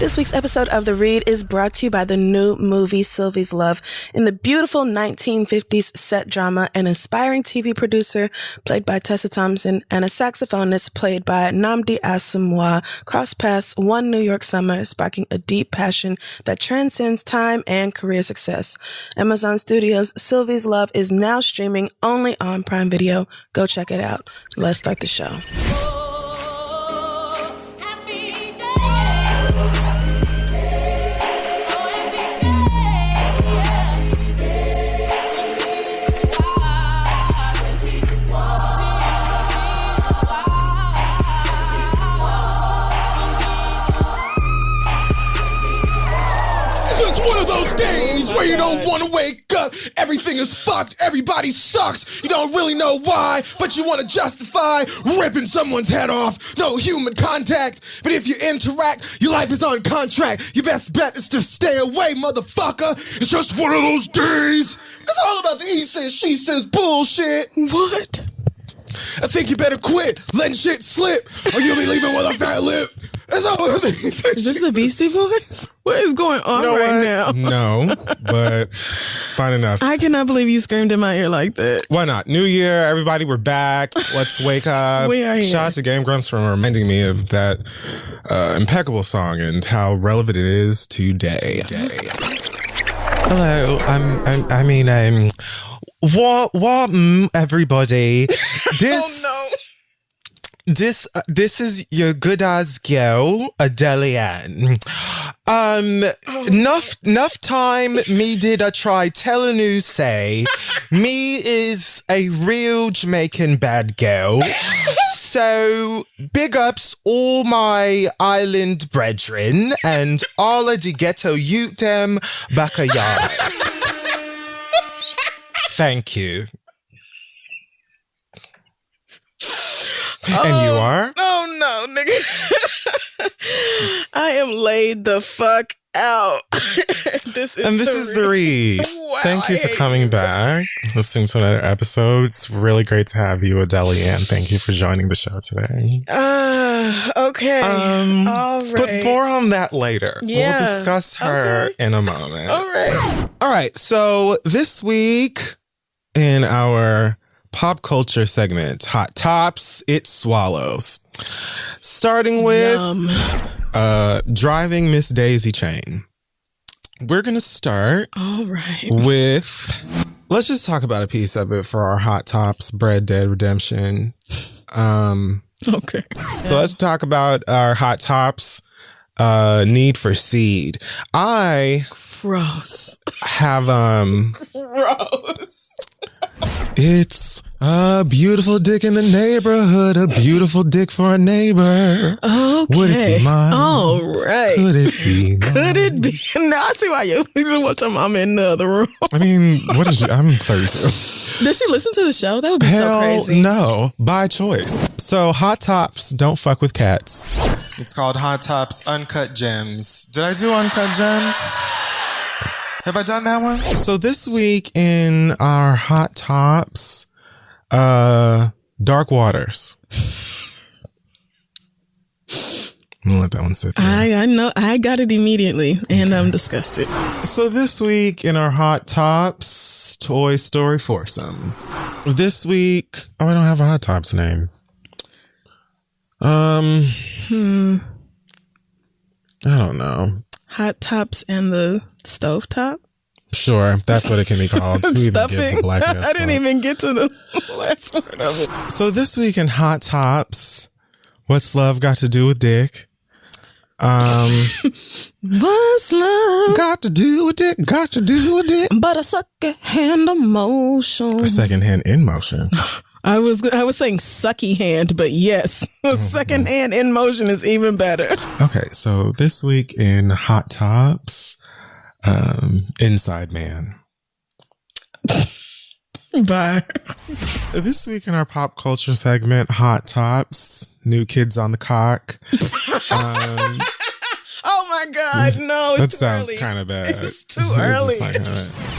This week's episode of The Read is brought to you by the new movie Sylvie's Love. In the beautiful 1950s set drama, an inspiring TV producer played by Tessa Thompson and a saxophonist played by Nnamdi Asomugha cross paths one New York summer, sparking a deep passion that transcends time and career success. Amazon Studios' Sylvie's Love is now streaming only on Prime Video. Go check it out. Let's start the show. Where you don't want to wake up, everything is fucked, everybody sucks, you don't really know why, but you want to justify ripping someone's head off, no human contact, but if you interact, your life is on contract, your best bet is to stay away, motherfucker, it's just one of those days, it's all about the he says, she says bullshit. What? I think you better quit letting shit slip, or you'll be leaving with a fat lip. That's all I think. Is this the Beastie Boys? What is going on now? No, but fine enough. I cannot believe you screamed in my ear like that. Why not? New year, everybody, we're back. Let's wake up. We are here. Shout out to Game Grumps for reminding me of that impeccable song and how relevant it is today. Hello, everybody. This, oh no. This is your good ass girl, Adelian. Enough time me did I try telling you say, me is a real Jamaican bad girl. So big ups all my island brethren and all of the ghetto youth them back a yard. Thank you. And you are? Oh no, nigga. I am laid the fuck out. This is the read. Wow, Thank you for coming back, listening to another episode. It's really great to have you, Adelian. Thank you for joining the show today. Okay. All right. But more on that later. Yeah. We'll discuss her in a moment. All right. So this week in our pop culture segment, Hot Tops, It Swallows. Starting with driving Miss Daisy Chain. We're going to start with, let's just talk about a piece of it for our Hot Tops Bread Dead Redemption. Okay. So let's talk about our Hot Tops Need for Seed. I Gross. have Gross. It's a beautiful dick in the neighborhood, a beautiful dick for a neighbor. Okay. Would it be mine? All right. Could it be mine? Could it be? No, I see why you watch your mama in the other room. I mean, what is she? I'm 32. Does she listen to the show? That would be Hell so crazy. no, by choice. So Hot Tops Don't Fuck With Cats. It's called Hot Tops Uncut Gems. Did I do Uncut Gems? Have I done that one? So this week in our Hot Tops, Dark Waters. I'm gonna let that one sit there. I know. I got it immediately, and I'm disgusted. So this week in our Hot Tops, Toy Story Foursome. This week, I don't have a Hot Tops name. I don't know. Hot Tops and the Stovetop? Sure, that's what it can be called. Who even gives a black ass I didn't even get to the last word of it. So this week in Hot Tops, what's love got to do with dick? What's love got to do with dick? Got to do with dick? but a second-hand emotion? A second hand in motion. I was saying sucky hand, but yes, second hand in motion is even better. Okay, so this week in Hot Tops, Inside Man. Bye. This week in our pop culture segment, Hot Tops, New Kids on the Cock. Oh my God, no, it's That too sounds early. kind of bad. It's too early.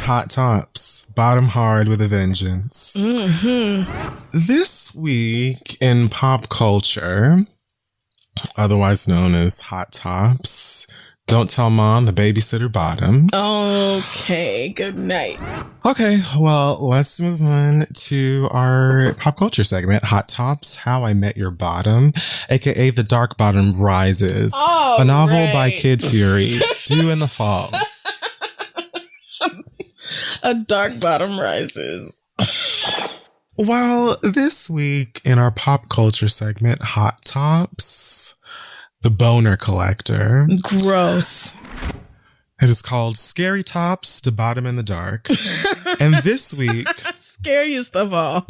Hot Tops, Bottom Hard with a Vengeance. Mm-hmm. This week in pop culture, otherwise known as Hot Tops, Don't tell mom the babysitter bottomed. Okay, good night. Okay, well, let's move on to our pop culture segment, Hot Tops, How I Met Your Bottom, aka The Dark Bottom Rises, a novel by Kid Fury, due in the fall. A Dark Bottom Rises. Well, this week in our pop culture segment, Hot Tops, The Boner Collector. Gross. It is called Scary Tops to Bottom in the Dark. And this week... Scariest of all.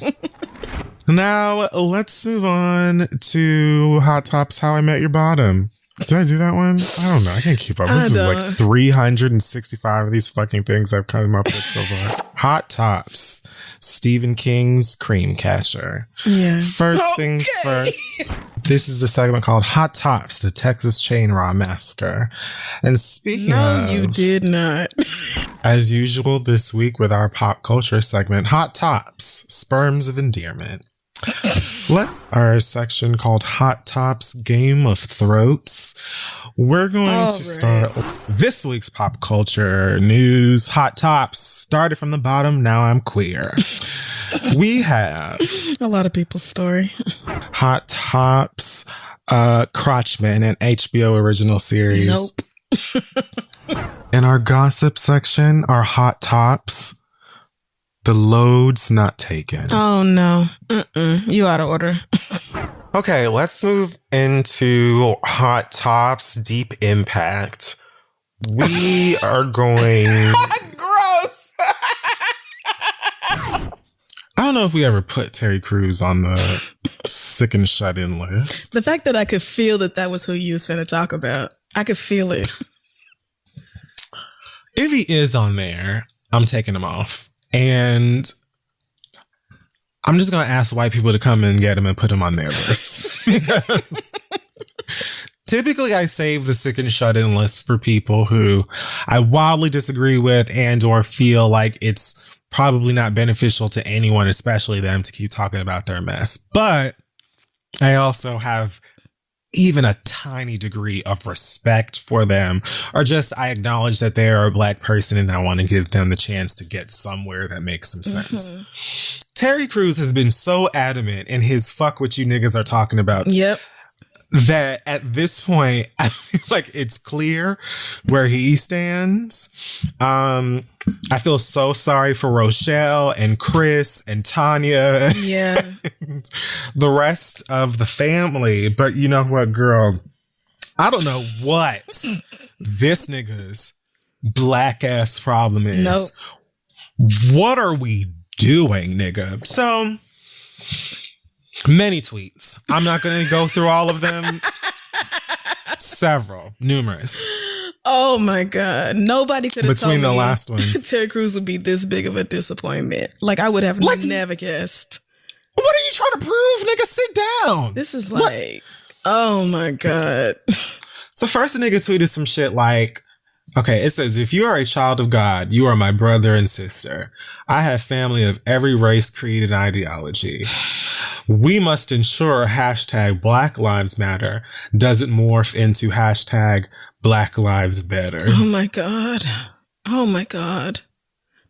Now, let's move on to Hot Tops, How I Met Your Bottom. Did I do that one? I don't know. I can't keep up. This is like 365 of these fucking things I've come up with so far. Hot Tops. Stephen King's Cream Catcher. Yeah. First things first. This is a segment called Hot Tops, the Texas Chain Raw Massacre. And speaking of... No, you did not. As usual this week with our pop culture segment, Hot Tops, Sperms of Endearment. Our section called Hot Tops Game of Throats. We're going to start this week's pop culture news. Hot Tops started from the bottom. Now I'm queer. We have a lot of people's story. Hot Tops, Crotchman, an HBO original series. Nope. In our gossip section, our Hot Tops. The load's not taken. Oh, no. You out of order. Okay, let's move into Hot Tops Deep Impact. We are going... Gross! I don't know if we ever put Terry Crews on the sick and shut in list. The fact that I could feel that was who you was finna talk about. I could feel it. If he is on there, I'm taking him off. And I'm just going to ask white people to come and get him and put him on their list. Because typically I save the sick and shut in list for people who I wildly disagree with and or feel like it's probably not beneficial to anyone, especially them, to keep talking about their mess. But I also have even a tiny degree of respect for them, or just I acknowledge that they are a Black person and I want to give them the chance to get somewhere that makes some sense. Mm-hmm. Terry Crews has been so adamant in his fuck what you niggas are talking about. Yep. That at this point, I feel like it's clear where he stands. I feel so sorry for Rochelle and Chris and Tanya. Yeah. And the rest of the family. But you know what, girl? I don't know what this nigga's black ass problem is. Nope. What are we doing, nigga? So... many tweets. I'm not going to go through all of them. Several. Numerous. Oh my God. Nobody could have told me between the last ones. Terry Crews would be this big of a disappointment. Like, I would have never guessed. What are you trying to prove, nigga? Sit down. This is like, oh my God. So first a nigga tweeted some shit like, okay, it says, if you are a child of God, you are my brother and sister. I have family of every race, creed, and ideology. We must ensure hashtag Black Lives Matter doesn't morph into hashtag Black Lives Better. Oh my God. Oh my God.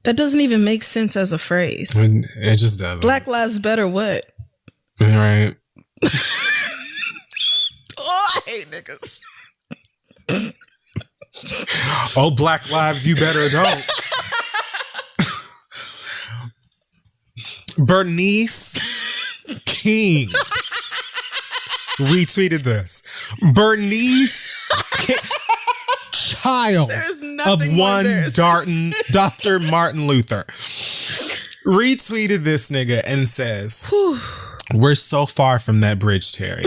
That doesn't even make sense as a phrase. It just doesn't. Black Lives Better what? Right. Oh, I hate niggas. Oh, Black Lives, you better don't. Bernice King retweeted this. Bernice King, child of one Dr. Martin Luther, retweeted this nigga and says, we're so far from that bridge, Terry.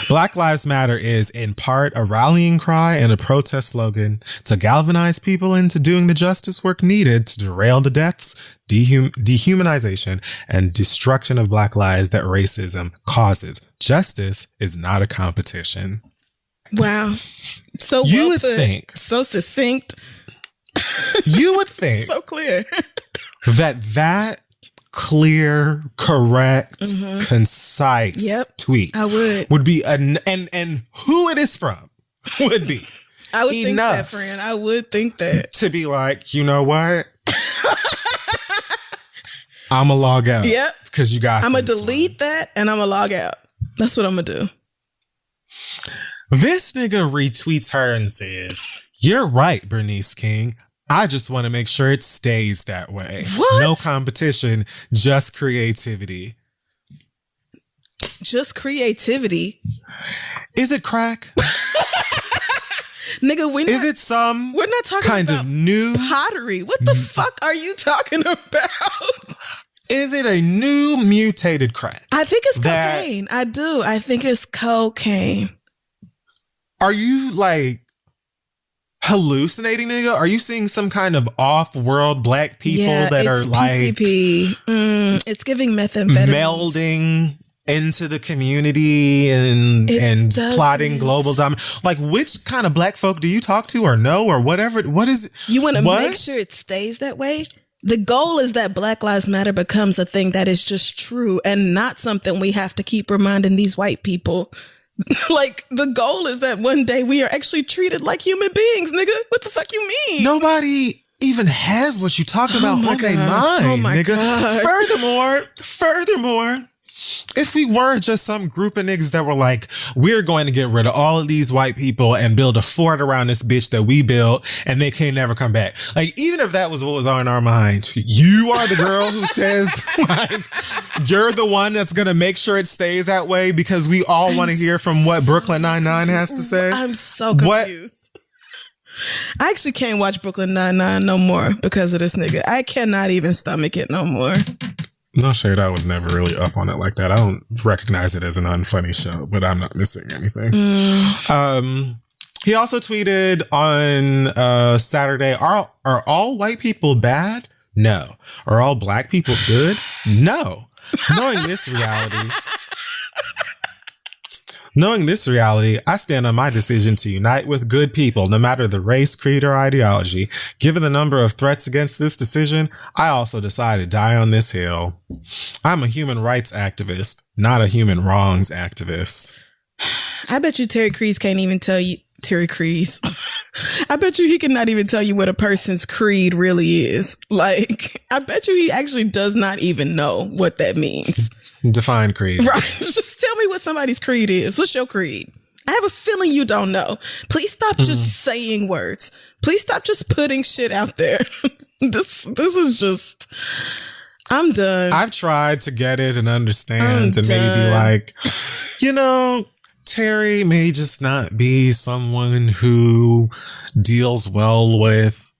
Black Lives Matter is, in part, a rallying cry and a protest slogan to galvanize people into doing the justice work needed to derail the deaths, dehumanization, and destruction of Black lives that racism causes. Justice is not a competition. Wow. So you would think, so succinct. You would think so clear. that clear, correct, concise tweet I would be and who it is from would be I would think that, friend. I would think that. To be like, you know what? I'm going to log out. Yep. Because you got I'm going to delete that and I'm going to log out. That's what I'm going to do. This nigga retweets her and says, "You're right, Bernice King. I just want to make sure it stays that way. What? No competition, just creativity." Just creativity? Is it crack? Nigga, we're not talking kind about of new pottery. What the fuck are you talking about? Is it a new mutated crack? I think it's cocaine. I do. I think it's cocaine. Are you like hallucinating, nigga? Are you seeing some kind of off-world black people that are like PCP. It's giving methamphetamine, melding into the community and plotting global dominance? Like, which kind of black folk do you talk to or know or whatever? What is you want to make sure it stays that way? The goal is that Black Lives Matter becomes a thing that is just true and not something we have to keep reminding these white people. Like, the goal is that one day we are actually treated like human beings, nigga. What the fuck you mean? Nobody even has what you talked about on their mind, oh my nigga. God. Furthermore, if we were just some group of niggas that were like, we're going to get rid of all of these white people and build a fort around this bitch that we built and they can never come back. Like, even if that was what was on our mind, you are the girl who says, like, you're the one that's going to make sure it stays that way because we all want to hear from what Brooklyn Nine-Nine has to say. I'm so confused. I actually can't watch Brooklyn Nine-Nine no more because of this nigga. I cannot even stomach it no more. No shade, I was never really up on it like that. I don't recognize it as an unfunny show, but I'm not missing anything. He also tweeted on Saturday, are all white people bad? No. Are all black people good? No. Knowing this reality, I stand on my decision to unite with good people, no matter the race, creed, or ideology. Given the number of threats against this decision, I also decide to die on this hill. I'm a human rights activist, not a human wrongs activist. I bet you Terry Crews can't even tell you. Terry Crews. I bet you he cannot even tell you what a person's creed really is. Like, I bet you he actually does not even know what that means. Define creed. Right. Just tell me what somebody's creed is. What's your creed? I have a feeling you don't know. Please stop just saying words. Please stop just putting shit out there. This is just... I'm done. I've tried to get it and understand and maybe like, you know... Terry may just not be someone who deals well with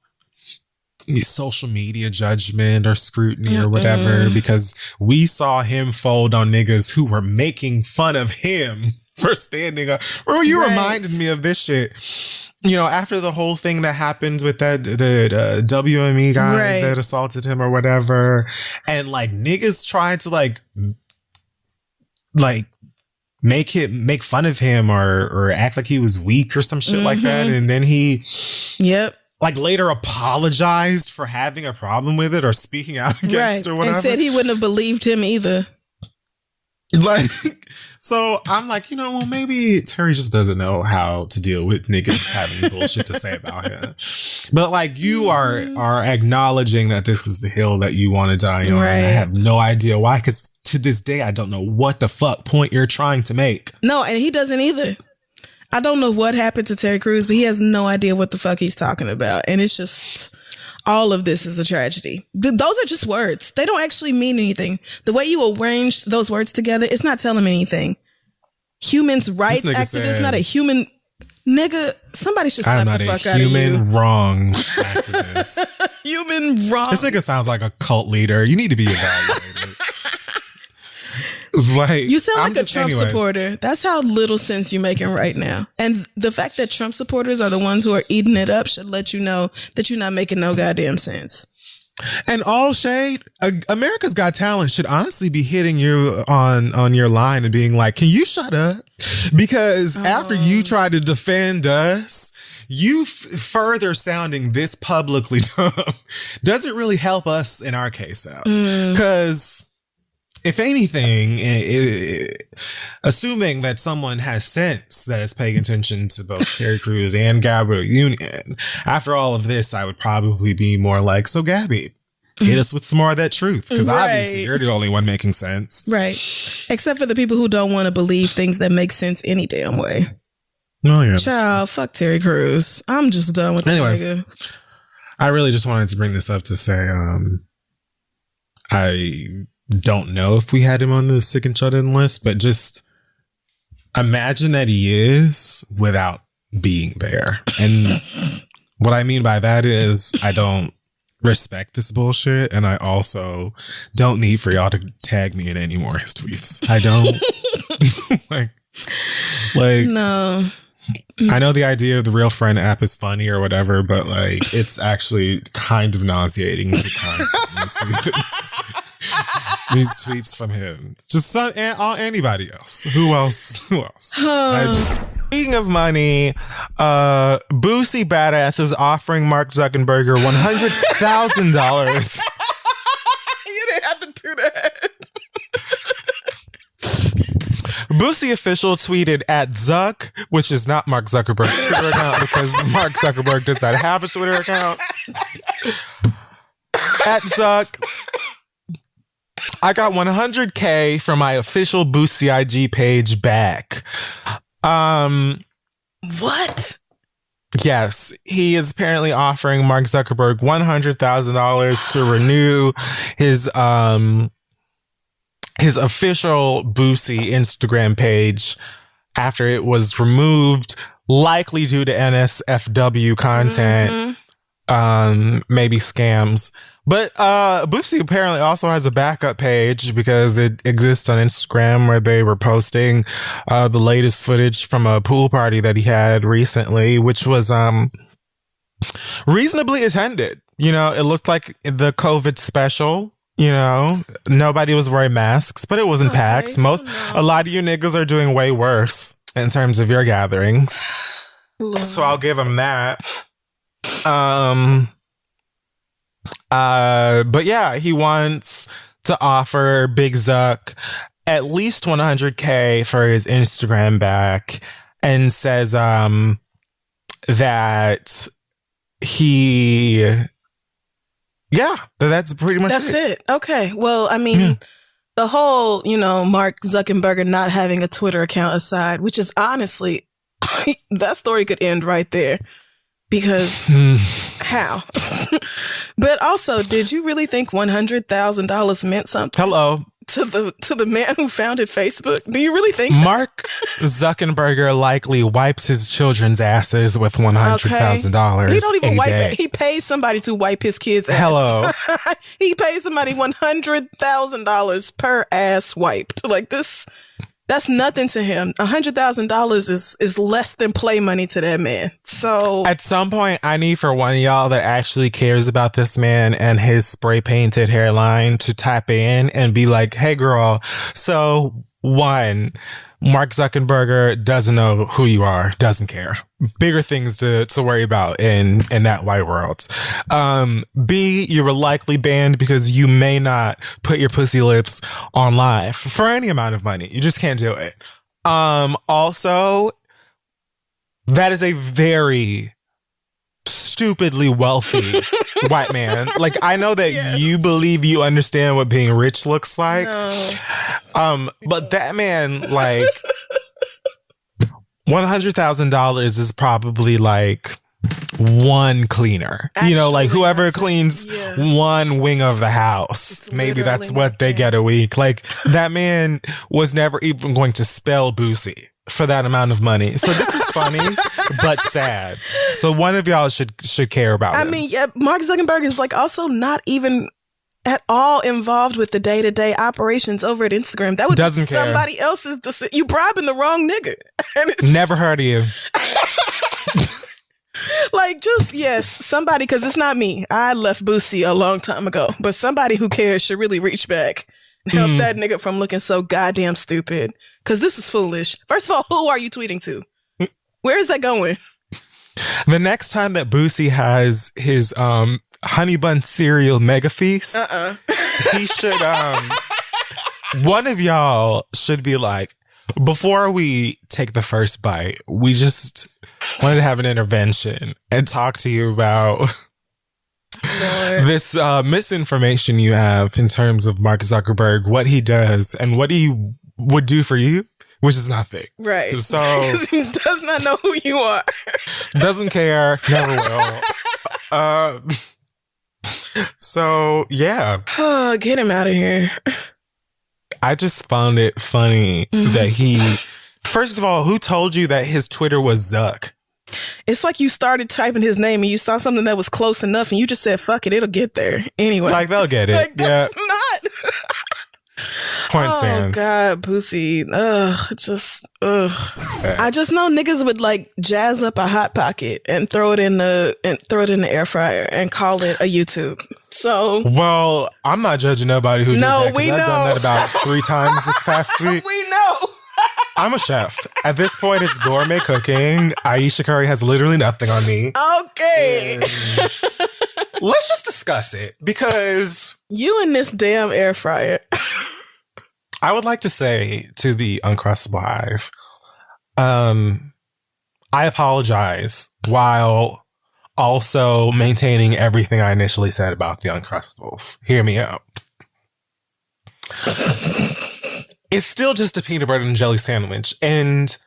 social media judgment or scrutiny or whatever, because we saw him fold on niggas who were making fun of him for standing up. Or you reminded me of this shit. You know, after the whole thing that happened with the WME guy that assaulted him or whatever, and like niggas tried to like make fun of him or act like he was weak or some shit like that. And then he like later apologized for having a problem with it or speaking out against it or whatever. And said he wouldn't have believed him either. Like, so I'm like, you know, well, maybe Terry just doesn't know how to deal with niggas having bullshit to say about him. But like, you are acknowledging that this is the hill that you want to die on. Right. And I have no idea why, because to this day, I don't know what the fuck point you're trying to make. No, and he doesn't either. I don't know what happened to Terry Crews, but he has no idea what the fuck he's talking about. And it's just, all of this is a tragedy. Those are just words. They don't actually mean anything. The way you arrange those words together, it's not telling me anything. Human rights activist, not a human... Nigga, somebody should slap the fuck out of you. Human wrongs activist. Human wrongs. This nigga sounds like a cult leader. You need to be evaluated. Like, you sound like a Trump supporter. That's how little sense you're making right now. And the fact that Trump supporters are the ones who are eating it up should let you know that you're not making no goddamn sense. And all shade, America's Got Talent should honestly be hitting you on your line and being like, can you shut up? Because after you try to defend us, you further sounding this publicly dumb doesn't really help us in our case out. Because if anything, assuming that someone has sense that is paying attention to both Terry Crews and Gabrielle Union, after all of this, I would probably be more like, so Gabby, hit us with some more of that truth, because obviously you're the only one making sense. Right. Except for the people who don't want to believe things that make sense any damn way. No, yeah. Child, fuck Terry Crews. I'm just done with that nigga. I really just wanted to bring this up to say, I don't know if we had him on the sick and shut in list, but just imagine that he is without being there. And what I mean by that is I don't respect this bullshit, and I also don't need for y'all to tag me in any more of his tweets. I don't like no. I know the idea of the Real Friend app is funny or whatever, but like it's actually kind of nauseating to constantly see these tweets from him. Just anybody else. Who else? Speaking of money, Boosie Badass is offering Mark Zuckerberg $100,000. You didn't have to do that. Boosie official tweeted at Zuck, which is not Mark Zuckerberg's Twitter account because Mark Zuckerberg does not have a Twitter account. At Zuck, I got 100K from my official Boosie IG page back. What? Yes, he is apparently offering Mark Zuckerberg $100,000 to renew his official Boosie Instagram page after it was removed, likely due to NSFW content, maybe scams. But Boosie apparently also has a backup page because it exists on Instagram where they were posting the latest footage from a pool party that he had recently, which was reasonably attended. You know, it looked like the COVID special. You know, nobody was wearing masks, but it wasn't packed. A lot of you niggas are doing way worse in terms of your gatherings. Lord. So I'll give him that. But yeah, he wants to offer Big Zuck at least 100K for his Instagram back, and says that he... Yeah, that's pretty much it. Okay. Well, I mean, the whole, Mark Zuckerberg not having a Twitter account aside, which is honestly, that story could end right there. Because how? But also, did you really think $100,000 meant something? Hello. To the man who founded Facebook? Do you really think Mark Zuckerberg likely wipes his children's asses with $100,000? He don't even wipe it. He pays somebody to wipe his kids' ass. Hello. He pays somebody $100,000 per ass wiped. Like this, that's nothing to him. $100,000 is less than play money to that man. So at some point, I need for one of y'all that actually cares about this man and his spray painted hairline to tap in and be like, hey girl, so one, Mark Zuckerberg doesn't know who you are, doesn't care. Bigger things to worry about in that white world. B, you were likely banned because you may not put your pussy lips on live for any amount of money. You just can't do it. Also, that is a very stupidly wealthy white man. Like, I know that you believe you understand what being rich looks like. No. But that man, like, $100,000 is probably like one cleaner. Actually, like whoever cleans one wing of the house, maybe that's what they get a week. Like, that man was never even going to spell Boosie for that amount of money. So this is funny, but sad. So one of y'all should care about him. I mean, Mark Zuckerberg is like also not even at all involved with the day-to-day operations over at Instagram. That would be somebody else's decision. You bribing the wrong nigga. Never heard of you. Like, somebody, because it's not me. I left Boosie a long time ago, but somebody who cares should really reach back and help that nigga from looking so goddamn stupid. Because this is foolish. First of all, who are you tweeting to? Where is that going? The next time that Boosie has his honey bun cereal mega feast, he should one of y'all should be like, before we take the first bite, we just wanted to have an intervention and talk to you about this misinformation you have in terms of Mark Zuckerberg, what he does and what he would do for you, which is nothing. Right. So he does not know who you are. Doesn't care, never will. So yeah. Oh, get him out of here. I just found it funny that he, first of all, who told you that his Twitter was Zuck? It's like you started typing his name and you saw something that was close enough and you just said, fuck it, it'll get there. Anyway. Like, they'll get it. Like, that's not. Point stands. Oh, God, Boosie. I just know niggas would like jazz up a Hot Pocket and throw it in the air fryer and call it a YouTube. So, well, I'm not judging nobody who did that. We I've know. done that about 3 times this past week. We know. I'm a chef. At this point, it's gourmet cooking. Aisha Curry has literally nothing on me. Okay. Let's just discuss it because you in this damn air fryer. I would like to say to the Uncrustable Hive, I apologize while also maintaining everything I initially said about the Uncrustables. Hear me out. It's still just a peanut butter and jelly sandwich, and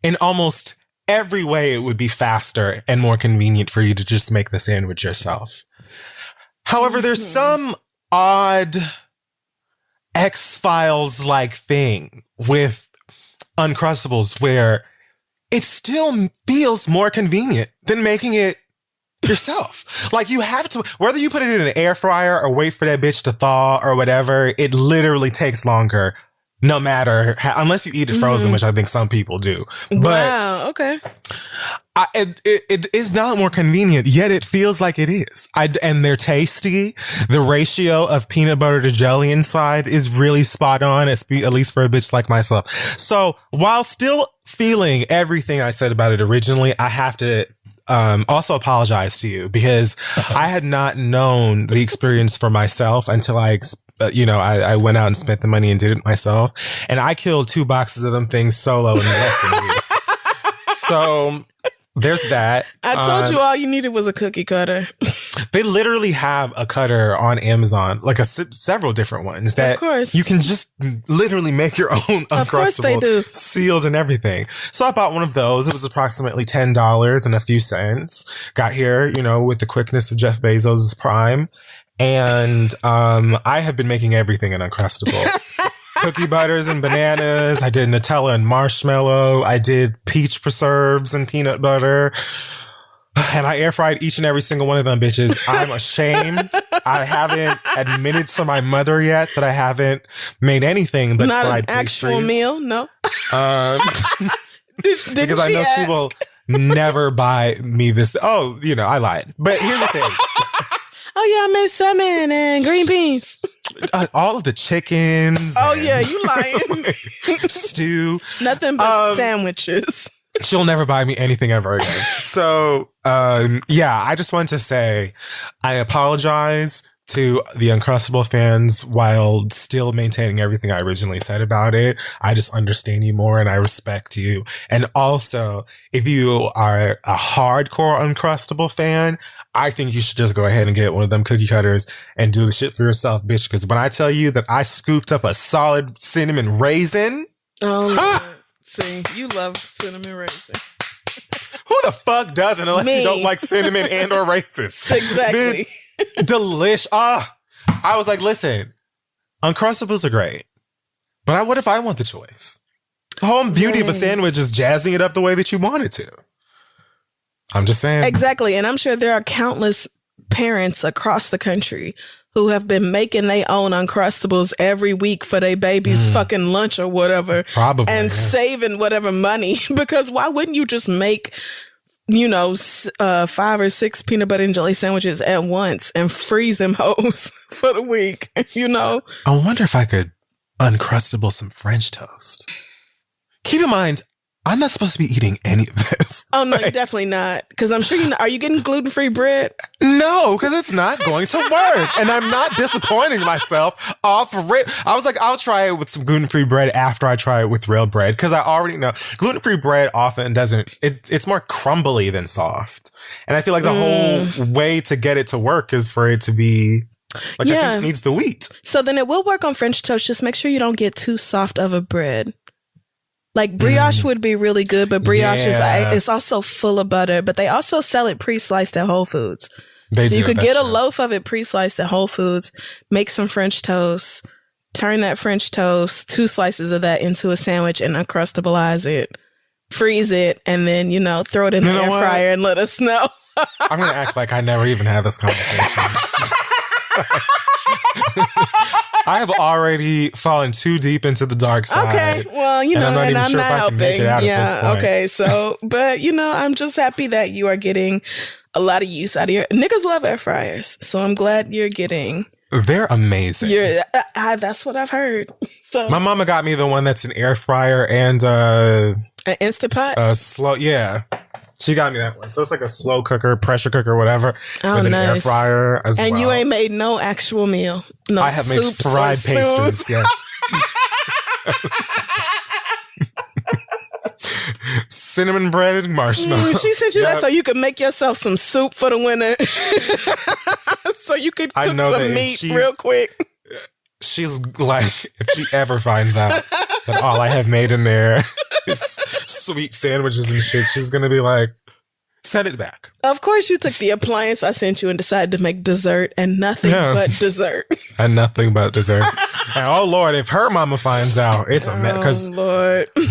in almost every way, it would be faster and more convenient for you to just make the sandwich yourself. However, there's some odd X-Files-like thing with Uncrustables where it still feels more convenient than making it yourself. Like, you have to, whether you put it in an air fryer or wait for that bitch to thaw or whatever, it literally takes longer. No matter how, unless you eat it frozen, which I think some people do. But wow, okay. It is not more convenient, yet it feels like it is. And they're tasty. The ratio of peanut butter to jelly inside is really spot on, at least for a bitch like myself. So while still feeling everything I said about it originally, I have to also apologize to you because I had not known the experience for myself until I went out and spent the money and did it myself. And I killed 2 boxes of them things solo in less than a week. So there's that. I told you all you needed was a cookie cutter. They literally have a cutter on Amazon, like several different ones that of course. You can just literally make your own Uncrustable, of course they do. Sealed and everything. So I bought one of those. It was approximately $10 and a few cents. Got here, with the quickness of Jeff Bezos' Prime. And I have been making everything an Uncrustable. Cookie butters and bananas. I did Nutella and marshmallow. I did peach preserves and peanut butter. And I air fried each and every single one of them bitches. I'm ashamed. I haven't admitted to my mother yet that I haven't made anything but not fried an actual pastries. Meal, no. Because I know she will never buy me this. Oh, I lied. But here's the thing. Oh, yeah, I made salmon and green beans. All of the chickens. Oh, yeah, you lying. Stew. Nothing but sandwiches. She'll never buy me anything ever again. So, I just wanted to say I apologize to the Uncrustable fans while still maintaining everything I originally said about it. I just understand you more and I respect you. And also, if you are a hardcore Uncrustable fan, I think you should just go ahead and get one of them cookie cutters and do the shit for yourself, bitch. Because when I tell you that I scooped up a solid cinnamon raisin. Oh, see, you love cinnamon raisin. Who the fuck doesn't unless Me. you don't like cinnamon and or raisins? Exactly. Delish. I was like, listen, Uncrustables are great. But what if I want the choice? The whole beauty of a sandwich is jazzing it up the way that you want it to. I'm just saying. Exactly. And I'm sure there are countless parents across the country who have been making their own Uncrustables every week for their baby's fucking lunch or whatever. Probably. And saving whatever money. Because why wouldn't you just make, 5 or 6 peanut butter and jelly sandwiches at once and freeze them hoes for the week, I wonder if I could Uncrustable some French toast. Keep in mind, I'm not supposed to be eating any of this. Oh, no, you're definitely not. Because I'm sure are you getting gluten-free bread? No, because it's not going to work. And I'm not disappointing myself off of it. I was like, I'll try it with some gluten-free bread after I try it with real bread. Because I already know gluten-free bread often doesn't, it's more crumbly than soft. And I feel like the whole way to get it to work is for it to be, I think it needs the wheat. So then it will work on French toast. Just make sure you don't get too soft of a bread. Like brioche would be really good, but brioche is also full of butter. But they also sell it pre-sliced at Whole Foods. So you could get a loaf of it pre-sliced at Whole Foods, make some French toast, turn that French toast, 2 slices of that into a sandwich and Uncrustablize it, freeze it, and then, throw it in the air fryer and let us know. I'm going to act like I never even had this conversation. I have already fallen too deep into the dark side. Okay, well, and I'm not helping. Okay, so, but, I'm just happy that you are getting a lot of use out of your... Niggas love air fryers, so I'm glad you're getting... They're amazing. That's what I've heard. So my mama got me the one that's an air fryer and... an Instant Pot? Slow, yeah. She got me that one. So it's like a slow cooker, pressure cooker, whatever. Oh, with an nice. air fryer as well. And you ain't made no actual meal. No I have made fried pastries, yes. Cinnamon bread and marshmallows. She sent you that so you could make yourself some soup for the winter. So you could cook some meat real quick. She's like, if she ever finds out that all I have made in there is sweet sandwiches and shit, she's going to be like, send it back. Of course you took the appliance I sent you and decided to make dessert and nothing but dessert. And nothing but dessert. And oh Lord, if her mama finds out, it's a mess. Because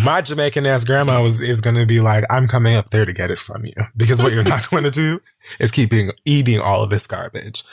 my Jamaican ass grandma is going to be like, I'm coming up there to get it from you. Because what you're not going to do is keep eating all of this garbage.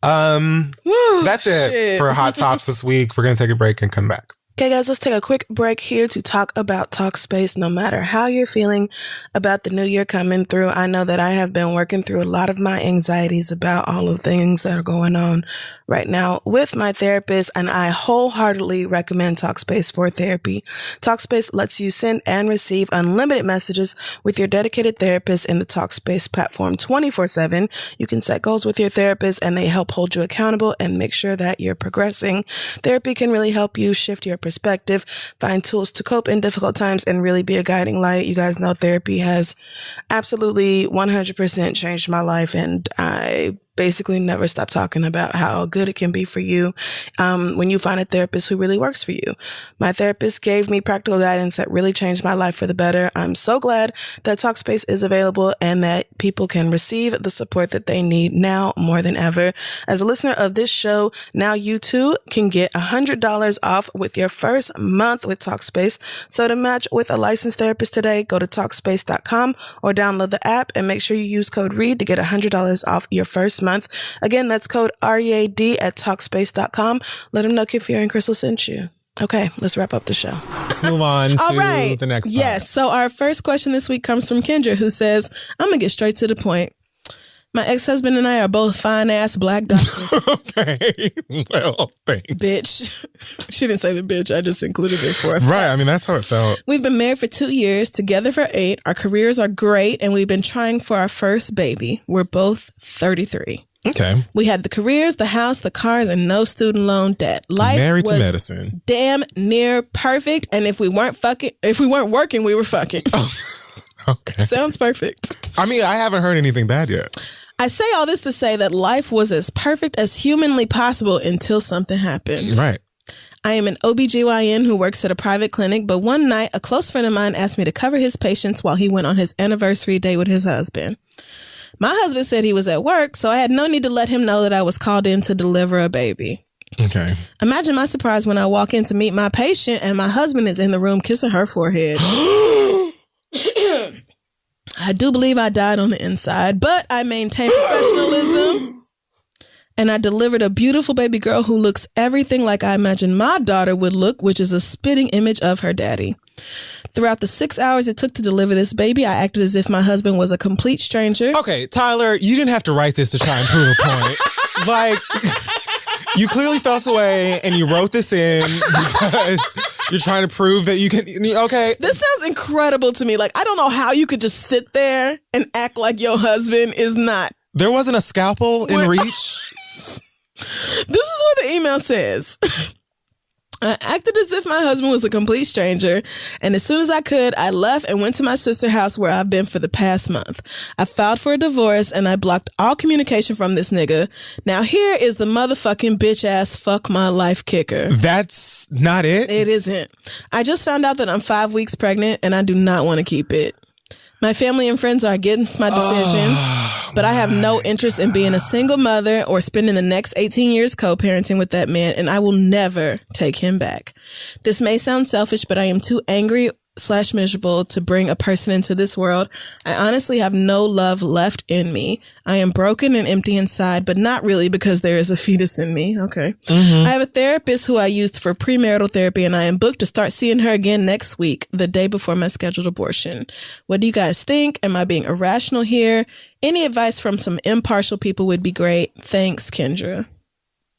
That's it for Hot Tops this week. We're going to take a break and come back. Okay, guys, let's take a quick break here to talk about Talkspace. No matter how you're feeling about the new year coming through, I know that I have been working through a lot of my anxieties about all of the things that are going on right now with my therapist, and I wholeheartedly recommend Talkspace for therapy. Talkspace lets you send and receive unlimited messages with your dedicated therapist in the Talkspace platform 24/7. You can set goals with your therapist, and they help hold you accountable and make sure that you're progressing. Therapy can really help you shift your perspective, find tools to cope in difficult times, and really be a guiding light. You guys know therapy has absolutely 100% changed my life, and I basically never stop talking about how good it can be for you when you find a therapist who really works for you. My therapist gave me practical guidance that really changed my life for the better. I'm so glad that Talkspace is available and that people can receive the support that they need now more than ever. As a listener of this show, now you too can get $100 off with your first month with Talkspace. So to match with a licensed therapist today, go to Talkspace.com or download the app and make sure you use code READ to get $100 off your first month. Again, that's code READ at Talkspace.com. Let them know Kid Fury and Crystal sent you. Okay, let's wrap up the show. Let's move on to the next part. Yes, so our first question this week comes from Kendra, who says, I'm going to get straight to the point. My ex-husband and I are both fine-ass black doctors. Okay, well, thanks. Bitch. She didn't say the bitch. I just included it for a fact. Right, I mean, that's how it felt. We've been married for 2 years, together for 8. Our careers are great, and we've been trying for our first baby. We're both 33. Okay. We had the careers, the house, the cars, and no student loan debt. Life married was to medicine. Damn near perfect, and if we weren't working, we were fucking. Oh, okay. Sounds perfect. I mean, I haven't heard anything bad yet. I say all this to say that life was as perfect as humanly possible until something happened. Right. I am an OBGYN who works at a private clinic, but one night a close friend of mine asked me to cover his patients while he went on his anniversary date with his husband. My husband said he was at work, so I had no need to let him know that I was called in to deliver a baby. Okay. Imagine my surprise when I walk in to meet my patient and my husband is in the room kissing her forehead. I do believe I died on the inside, but I maintained professionalism and I delivered a beautiful baby girl who looks everything like I imagined my daughter would look, which is a spitting image of her daddy. Throughout the 6 hours it took to deliver this baby, I acted as if my husband was a complete stranger. Okay, Tyler, you didn't have to write this to try and prove a point. Like, you clearly felt away and you wrote this in because You're trying to prove that you can. Okay. This sounds incredible to me. Like, I don't know how you could just sit there and act like your husband is not. There wasn't a scalpel in reach. This is what the email says. I acted as if my husband was a complete stranger, and as soon as I could, I left and went to my sister's house where I've been for the past month. I filed for a divorce, and I blocked all communication from this nigga. Now here is the motherfucking bitch-ass fuck my life kicker. That's not it? It isn't. I just found out that I'm 5 weeks pregnant, and I do not want to keep it. My family and friends are against my decision, but I have no interest in being a single mother or spending the next 18 years co-parenting with that man, and I will never take him back. This may sound selfish, but I am too angry / miserable to bring a person into this world. I honestly have no love left in me. I am broken and empty inside, but not really because there is a fetus in me. Okay. I have a therapist who I used for premarital therapy, and I am booked to start seeing her again next week, the day before my scheduled abortion. What do you guys think? Am I being irrational here? Any advice from some impartial people would be great. Thanks, Kendra.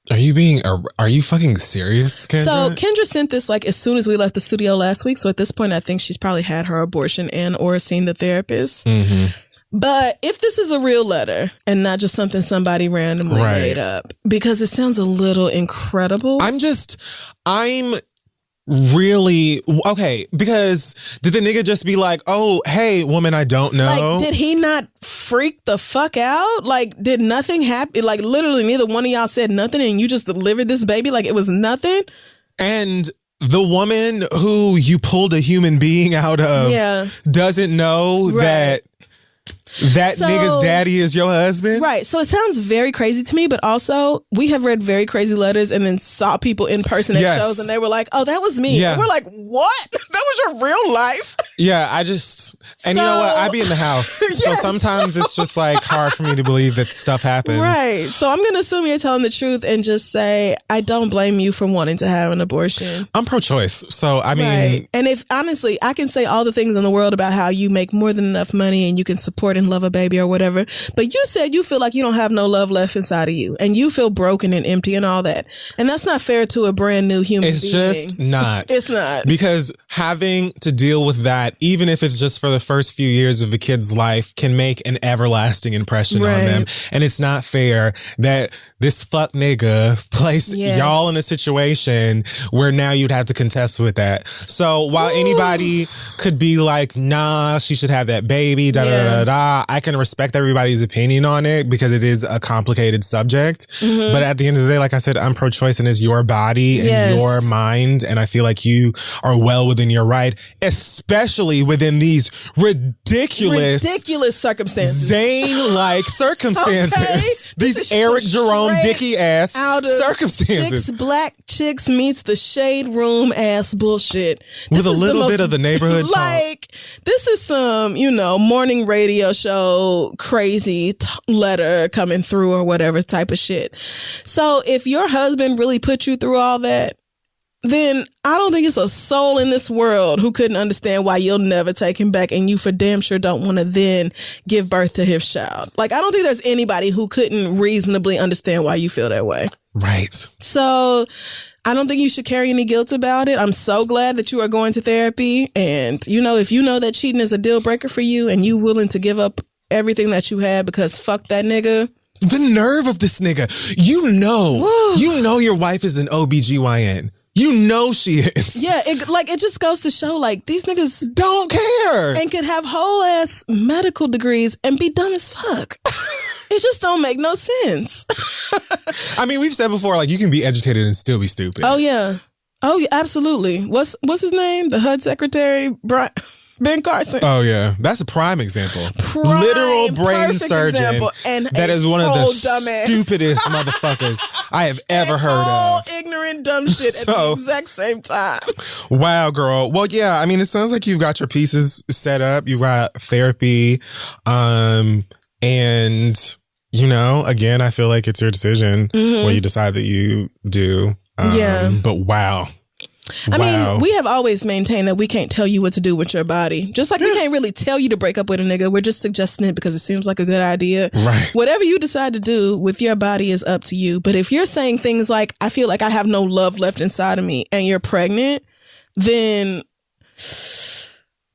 Are you fucking serious, Kendra? So Kendra sent this like as soon as we left the studio last week. So at this point, I think she's probably had her abortion and or seen the therapist. But if this is a real letter and not just something somebody randomly made up, because it sounds a little incredible. I'm really okay, because did the nigga just be like, oh, hey, woman, I don't know? Like, did he not freak the fuck out? Like, did nothing happen? Like, literally neither one of y'all said nothing and you just delivered this baby like it was nothing? And the woman who you pulled a human being out of doesn't know that nigga's daddy is your husband? Right. So it sounds very crazy to me, but also we have read very crazy letters and then saw people in person at shows and they were like, oh, that was me. Yeah. And we're like, what? That was your real life? Yeah, and you know what? I be in the house. So sometimes it's just like hard for me to believe that stuff happens. Right. So I'm going to assume you're telling the truth and just say, I don't blame you for wanting to have an abortion. I'm pro-choice. So, I mean. Right. And if honestly, I can say all the things in the world about how you make more than enough money and you can support and love a baby or whatever. But you said you feel like you don't have no love left inside of you and you feel broken and empty and all that. And that's not fair to a brand new human being. It's just not. It's not. Because having to deal with that, even if it's just for the first few years of a kid's life, can make an everlasting impression on them. And it's not fair that this fuck nigga placed y'all in a situation where now you'd have to contest with that. So while anybody could be like, nah, she should have that baby, I can respect everybody's opinion on it because it is a complicated subject. But at the end of the day, like I said, I'm pro-choice and it's your body and your mind. And I feel like you are well within your right, especially within these ridiculous circumstances. Zayn-like circumstances. These Eric Jerome Dickey ass circumstances. 6 black chicks meets the shade room ass bullshit. With a little bit of the neighborhood talk. Like, this is some, morning radio show crazy letter coming through or whatever type of shit. So if your husband really put you through all that, then I don't think it's a soul in this world who couldn't understand why you'll never take him back and you for damn sure don't want to then give birth to his child. Like, I don't think there's anybody who couldn't reasonably understand why you feel that way. Right. So I don't think you should carry any guilt about it. I'm so glad that you are going to therapy. And, if you know that cheating is a deal breaker for you and you willing to give up everything that you had because fuck that nigga. The nerve of this nigga. You know your wife is an OBGYN. You know she is. Yeah, it just goes to show, like, these niggas don't care and could have whole ass medical degrees and be dumb as fuck. It just don't make no sense. I mean, we've said before, like, you can be educated and still be stupid. Oh yeah, absolutely. What's his name? The HUD secretary, Ben Carson. Oh yeah, that's a prime example. Literal brain surgeon. And that is one of the stupidest motherfuckers I have ever heard of. All ignorant dumb shit at the exact same time. Wow, girl. Well, yeah. I mean, it sounds like you've got your pieces set up. You've got therapy, and again, I feel like it's your decision what you decide that you do. But wow. I mean, we have always maintained that we can't tell you what to do with your body. Just like we can't really tell you to break up with a nigga. We're just suggesting it because it seems like a good idea. Right. Whatever you decide to do with your body is up to you. But if you're saying things like, I feel like I have no love left inside of me and you're pregnant, then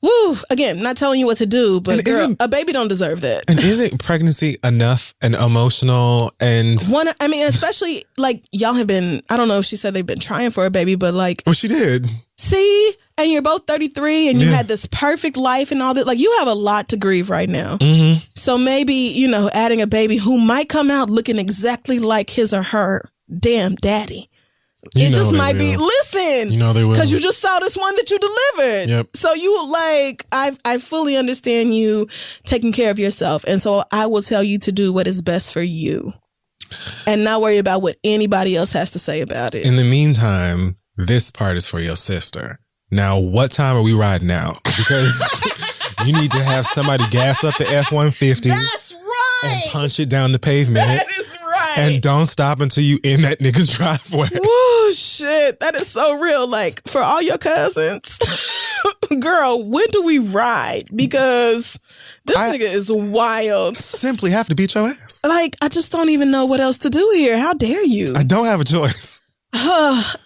woo, again, not telling you what to do, but girl, a baby don't deserve that. And isn't pregnancy enough and emotional and especially like y'all have been, I don't know if she said they've been trying for a baby, but like, well, she did. See, and you're both 33 and you had this perfect life and all that. Like, you have a lot to grieve right now. Mm-hmm. So maybe, adding a baby who might come out looking exactly like his or her damn daddy. It just might be, listen, they will. Because you just saw this one that you delivered. Yep. So you I fully understand you taking care of yourself. And so I will tell you to do what is best for you and not worry about what anybody else has to say about it. In the meantime, this part is for your sister. Now, what time are we riding out? Because you need to have somebody gas up the F-150. That's right. And punch it down the pavement. That is right. And don't stop until you in that nigga's driveway. Woo, shit. That is so real. Like, for all your cousins, girl, when do we ride? Because this nigga is wild. Simply have to beat your ass. Like, I just don't even know what else to do here. How dare you? I don't have a choice.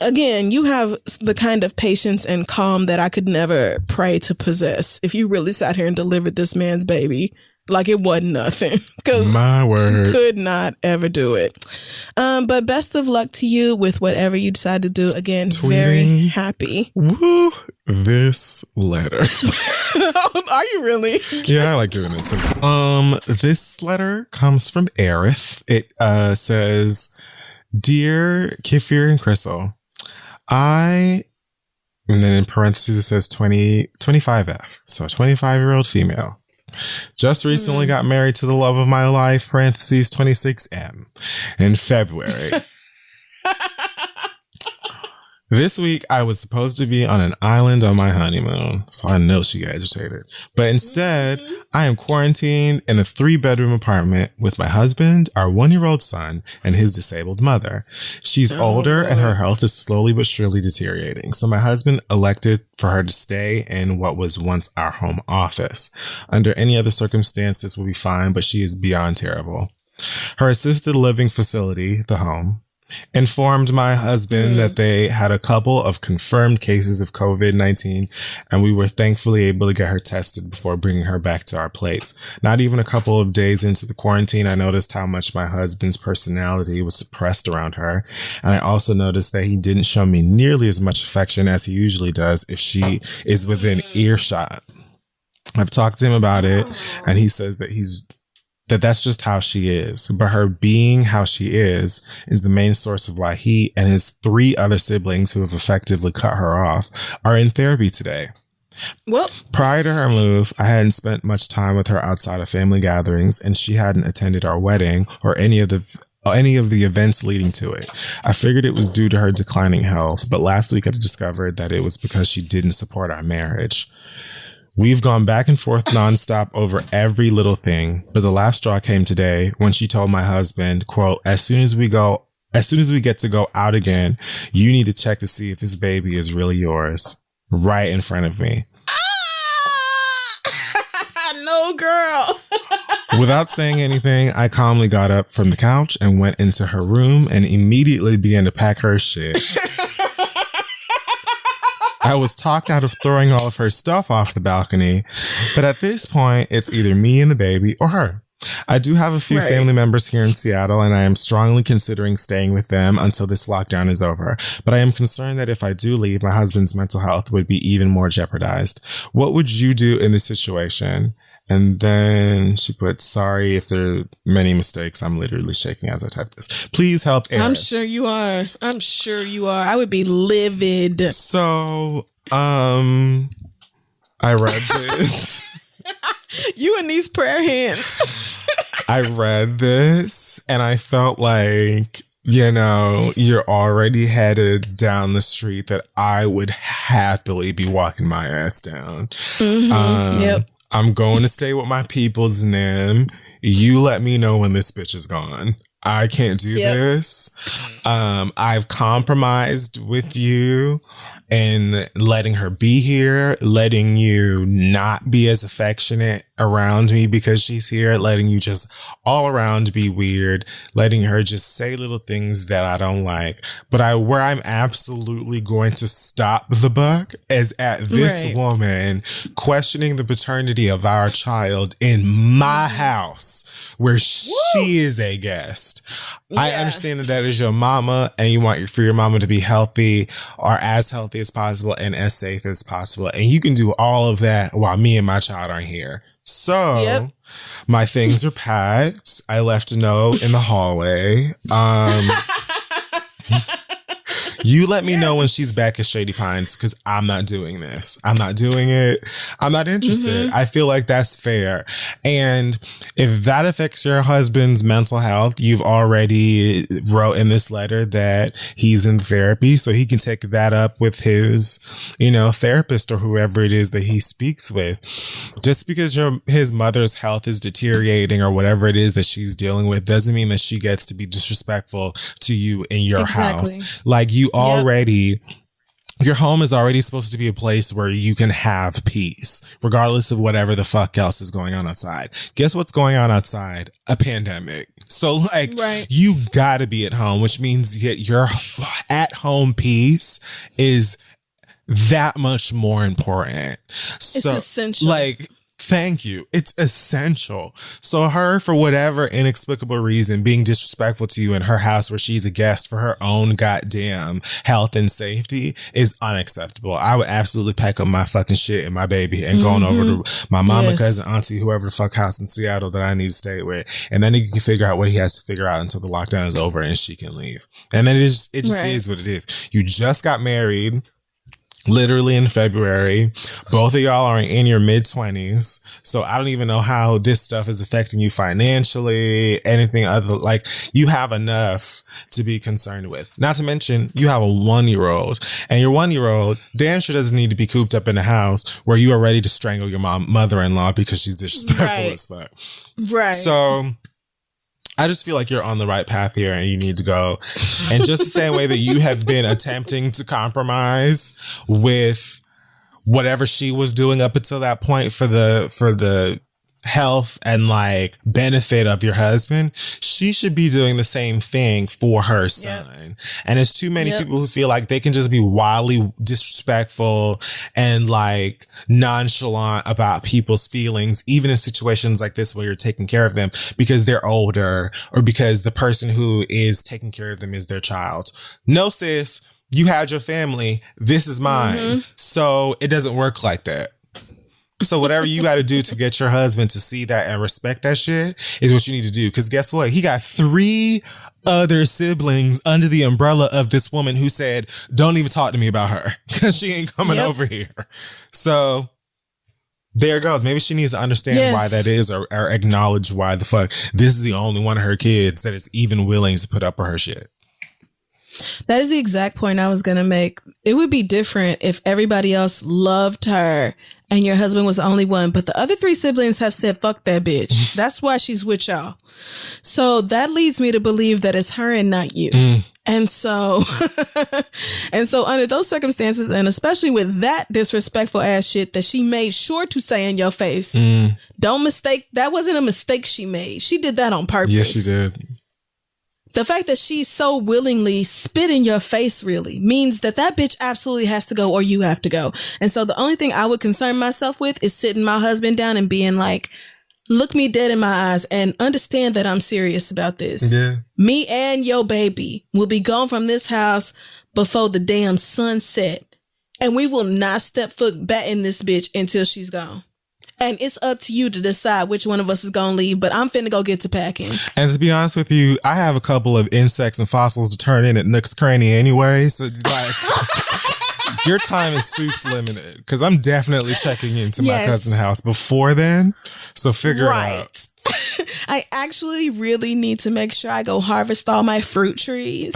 Again, you have the kind of patience and calm that I could never pray to possess. If you really sat here and delivered this man's baby like it wasn't nothing. Because my word, could not ever do it. But best of luck to you with whatever you decide to do. Again, very happy. Woo, this letter. Are you really? Yeah, I like doing it sometimes. This letter comes from Aerith. It says, Dear Kefir and Crystal, and then in parentheses it says 25F, so 25-year-old female. Just recently got married to the love of my life, parentheses 26M, in February. This week, I was supposed to be on an island on my honeymoon, so I know she got agitated. But instead, I am quarantined in a 3-bedroom apartment with my husband, our 1-year-old son, and his disabled mother. She's older and her health is slowly but surely deteriorating. So my husband elected for her to stay in what was once our home office. Under any other circumstance, this will be fine, but she is beyond terrible. Her assisted living facility, the home, informed my husband that they had a couple of confirmed cases of COVID-19, and we were thankfully able to get her tested before bringing her back to our place. Not even a couple of days into the quarantine, I noticed how much my husband's personality was suppressed around her, and I also noticed that he didn't show me nearly as much affection as he usually does if she is within earshot. I've talked to him about it, and he says that that's just how she is. But her being how she is the main source of why he and his 3 other siblings who have effectively cut her off are in therapy today. Well, prior to her move, I hadn't spent much time with her outside of family gatherings, and she hadn't attended our wedding or any of the events leading to it. I figured it was due to her declining health, but last week I discovered that it was because she didn't support our marriage. We've gone back and forth nonstop over every little thing, but the last straw came today when she told my husband, quote, as soon as we get to go out again, you need to check to see if this baby is really yours. Right in front of me. No, girl. Without saying anything, I calmly got up from the couch and went into her room and immediately began to pack her shit. I was talked out of throwing all of her stuff off the balcony, but at this point, it's either me and the baby or her. I do have a few family members here in Seattle, and I am strongly considering staying with them until this lockdown is over. But I am concerned that if I do leave, my husband's mental health would be even more jeopardized. What would you do in this situation? And then she put, sorry if there are many mistakes. I'm literally shaking as I type this. Please help Eris. I'm sure you are. I would be livid. So, I read this. You and these prayer hands. I read this and I felt like, you're already headed down the street that I would happily be walking my ass down. Yep. I'm going to stay with my people's name. You let me know when this bitch is gone. I can't do this. I've compromised with you and letting her be here, letting you not be as affectionate around me because she's here, letting you just all around be weird, letting her just say little things that I don't like. But where I'm absolutely going to stop the buck is at this woman questioning the paternity of our child in my house where she is a guest. Yeah. I understand that is your mama and you want for your mama to be healthy or as healthy as possible and as safe as possible. And you can do all of that while me and my child aren't here. So my things are packed. I left a note in the hallway. You let me know when she's back at Shady Pines because I'm not doing this. I'm not doing it. I'm not interested. I feel like that's fair. And if that affects your husband's mental health, you've already wrote in this letter that he's in therapy, so he can take that up with his, therapist or whoever it is that he speaks with. Just because his mother's health is deteriorating or whatever it is that she's dealing with doesn't mean that she gets to be disrespectful to you in your house. Like you already, your home is already supposed to be a place where you can have peace, regardless of whatever the fuck else is going on outside. Guess what's going on outside? A pandemic. So you gotta be at home, which means your at home peace is that much more important. It's essential. Thank you. It's essential. So her, for whatever inexplicable reason, being disrespectful to you in her house where she's a guest for her own goddamn health and safety is unacceptable. I would absolutely pack up my fucking shit and my baby and going over to my mama, cousin, auntie, whoever the fuck house in Seattle that I need to stay with. And then he can figure out what he has to figure out until the lockdown is over and she can leave. And then it just is what it is. You just got married. Literally in February. Both of y'all are in your mid-20s. So I don't even know how this stuff is affecting you financially, anything other. You have enough to be concerned with. Not to mention, you have a 1-year-old. And your 1-year-old damn sure doesn't need to be cooped up in a house where you are ready to strangle your mother-in-law because she's disrespectful as fuck. Right. So I just feel like you're on the right path here and you need to go. And just the same way that you have been attempting to compromise with whatever she was doing up until that point for the health and benefit of your husband, she should be doing the same thing for her son. And it's too many people who feel like they can just be wildly disrespectful and nonchalant about people's feelings, even in situations like this where you're taking care of them because they're older or because the person who is taking care of them is their child. No, sis, you had your family. This is mine. So it doesn't work like that. So whatever you got to do to get your husband to see that and respect that shit is what you need to do. Because guess what? He got 3 other siblings under the umbrella of this woman who said, don't even talk to me about her because she ain't coming over here. So there it goes. Maybe she needs to understand why that is or acknowledge why the fuck this is the only one of her kids that is even willing to put up with her shit. That is the exact point I was going to make. It would be different if everybody else loved her and your husband was the only one. But the other 3 siblings have said, fuck that bitch. That's why she's with y'all. So that leads me to believe that it's her and not you. And so, under those circumstances, and especially with that disrespectful ass shit that she made sure to say in your face, don't mistake. That wasn't a mistake she made. She did that on purpose. Yes, she did. The fact that she so willingly spit in your face really means that bitch absolutely has to go or you have to go. And so the only thing I would concern myself with is sitting my husband down and being like, look me dead in my eyes and understand that I'm serious about this. Yeah. Me and your baby will be gone from this house before the damn sun set. And we will not step foot back in this bitch until she's gone. And it's up to you to decide which one of us is going to leave. But I'm finna go get to packing. And to be honest with you, I have a couple of insects and fossils to turn in at Nook's Cranny anyway. So your time is soups limited. Because I'm definitely checking into my cousin's house before then. So figure it out. I actually really need to make sure I go harvest all my fruit trees.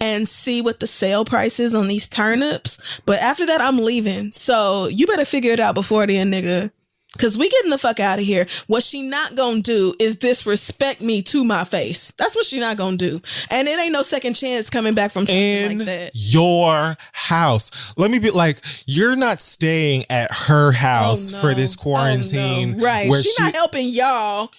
And see what the sale price is on these turnips. But after that, I'm leaving. So you better figure it out before then, nigga. Because we getting the fuck out of here. What she not gonna do is disrespect me to my face. That's what she not gonna do. And it ain't no second chance coming back from something like that. Your house. Let me be like, you're not staying at her house for this quarantine. Right. Where She not helping y'all.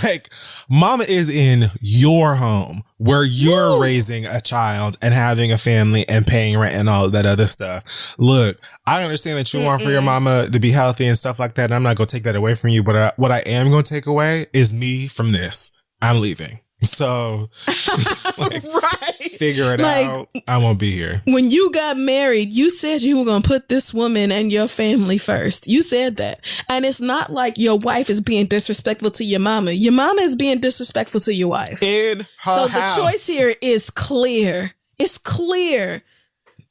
Like, mama is in your home where you're raising a child and having a family and paying rent and all that other stuff. Look, I understand that you want for your mama to be healthy and stuff like that. And I'm not going to take that away from you. But what I am going to take away is me from this. I'm leaving. So, like, figure it out. I won't be here. When you got married, you said you were going to put this woman and your family first. You said that. And it's not like your wife is being disrespectful to your mama. Your mama is being disrespectful to your wife. In her house. The choice here is clear. It's clear.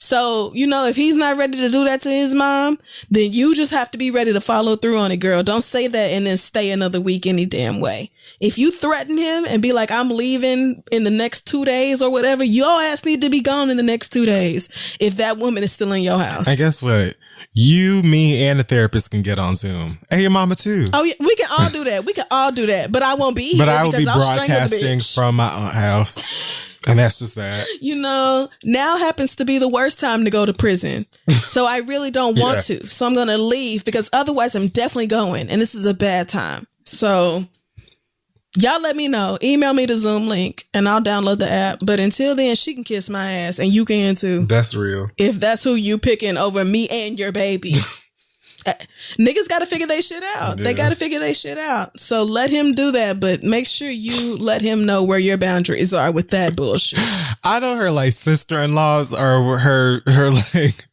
So, if he's not ready to do that to his mom, then you just have to be ready to follow through on it, girl. Don't say that and then stay another week any damn way. If you threaten him and be like, I'm leaving in the next 2 days or whatever, your ass need to be gone in the next 2 days if that woman is still in your house. And guess what? You, me, and the therapist can get on Zoom. And your mama too. Oh, yeah, we can all do that. We can all do that. But I won't be here. But I will be broadcasting from my aunt's house. And that's just that. Now happens to be the worst time to go to prison. So I really don't want to. So I'm going to leave because otherwise I'm definitely going. And this is a bad time. So y'all let me know. Email me the Zoom link and I'll download the app. But until then, she can kiss my ass and you can too. That's real. If that's who you picking over me and your baby. Niggas got to figure they shit out. Yeah. They got to figure they shit out. So let him do that, but make sure you let him know where your boundaries are with that bullshit. I know her like sister-in-laws or her like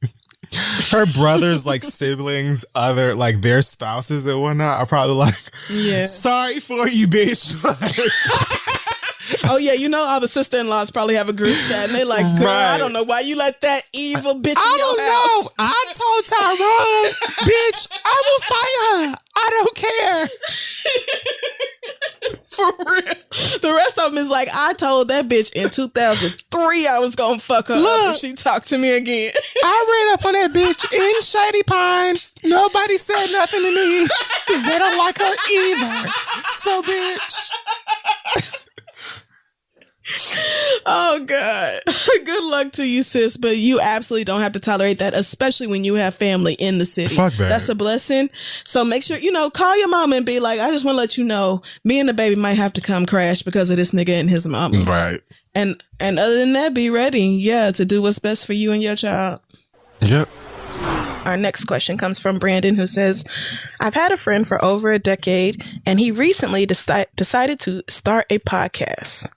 her brothers, like siblings, other like their spouses and whatnot are probably like, sorry for you, bitch. Oh, yeah. All the sister-in-laws probably have a group chat and they like, girl, I don't know why you let that evil bitch in your house. I don't know. I told Tyrone, bitch, I will fight her. I don't care. For real. The rest of them is like, I told that bitch in 2003 I was going to fuck her up if she talked to me again. I ran up on that bitch in Shady Pines. Nobody said nothing to me because they don't like her either. So, bitch. Oh, God. Good luck to you, sis. But you absolutely don't have to tolerate that, especially when you have family in the city. Fuck that. That's a blessing. So make sure, call your mom and be like, I just want to let you know, me and the baby might have to come crash because of this nigga and his mama. Right. And other than that, be ready, to do what's best for you and your child. Yep. Our next question comes from Brandon, who says, I've had a friend for over a decade, and he recently decided to start a podcast.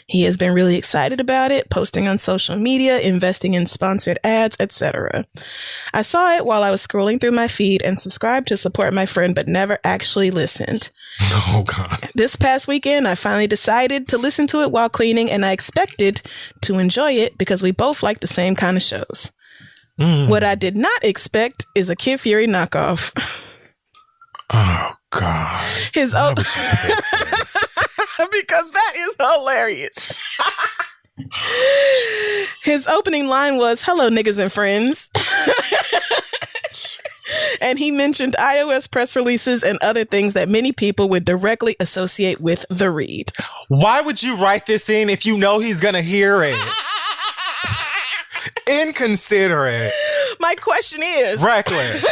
He has been really excited about it, posting on social media, investing in sponsored ads, etc. I saw it while I was scrolling through my feed and subscribed to support my friend, but never actually listened. Oh, God. This past weekend, I finally decided to listen to it while cleaning, and I expected to enjoy it because we both like the same kind of shows. What I did not expect is a Kid Fury knockoff. Oh, God. His because that is hilarious. His opening line was, "Hello, niggas and friends." And he mentioned iOS press releases and other things that many people would directly associate with the read. Why would you write this in if you know he's going to hear it? Inconsiderate. My question is... reckless.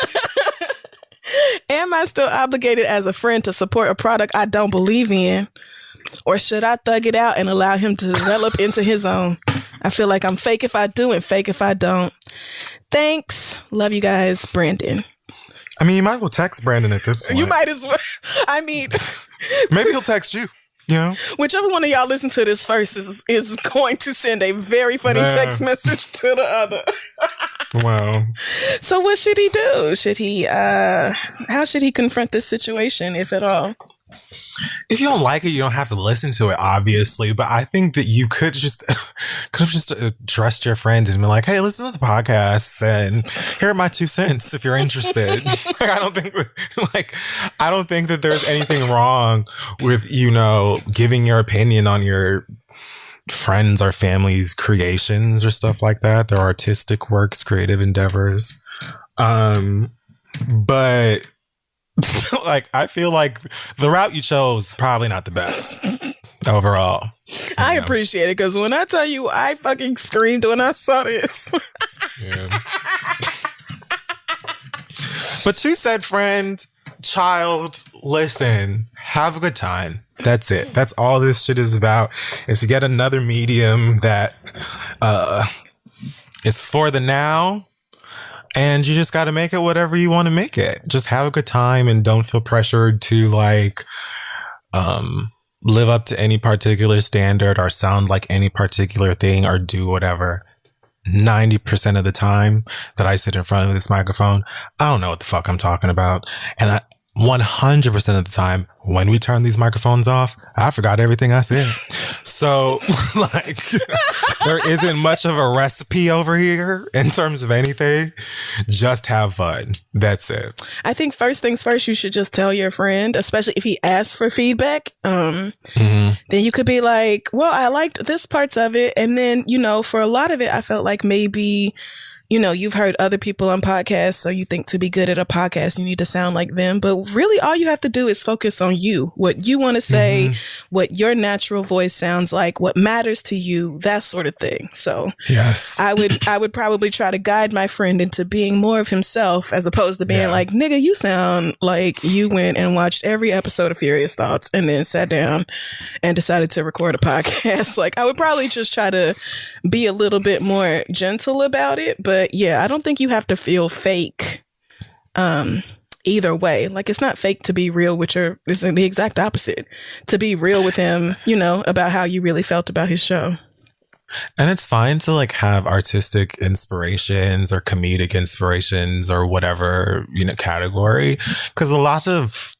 Am I still obligated as a friend to support a product I don't believe in? Or should I thug it out and allow him to develop into his own? I feel like I'm fake if I do and fake if I don't. Thanks. Love you guys, Brandon. I mean, you might as well text Brandon at this point. You might as well. I mean... maybe he'll text you. Whichever one of y'all listen to this first is going to send a very funny text message to the other. Wow. So what should he do? How should he confront this situation, if at all? If you don't like it, you don't have to listen to it, obviously. But I think that you could have just addressed your friends and been like, "Hey, listen to the podcast, and here are my 2 cents if you're interested." I don't think that there's anything wrong with giving your opinion on your friends or family's creations or stuff like that. Their artistic works, creative endeavors, but like, I feel like the route you chose is probably not the best overall. I appreciate it, because when I tell you, I fucking screamed when I saw this. Yeah. But you said, friend, child, listen, have a good time. That's it. That's all this shit is about. Is to get another medium that is for the now. And you just got to make it whatever you want to make it. Just have a good time and don't feel pressured to like live up to any particular standard or sound like any particular thing or do whatever. 90% of the time that I sit in front of this microphone, I don't know what the fuck I'm talking about. And 100% of the time when we turn these microphones off, I forgot everything I said. So like there isn't much of a recipe over here in terms of anything. Just have fun. That's it. I think first things first, you should just tell your friend, especially if he asks for feedback. Then you could be like, well, I liked this parts of it. And then, you know, for a lot of it, I felt like maybe, you know, you've heard other people on podcasts, so you think to be good at a podcast, you need to sound like them. But really, all you have to do is focus on you, what you want to say, what your natural voice sounds like, what matters to you, that sort of thing. So yes, I would probably try to guide my friend into being more of himself, as opposed to being like, nigga, you sound like you went and watched every episode of Furious Thoughts and then sat down and decided to record a podcast. Like, I would probably just try to be a little bit more gentle about it. But yeah, I don't think you have to feel fake either way. Like, it's not fake to be real with it's the exact opposite. To be real with him, you know, about how you really felt about his show. And it's fine to like have artistic inspirations or comedic inspirations or whatever, you know, category. Because a lot of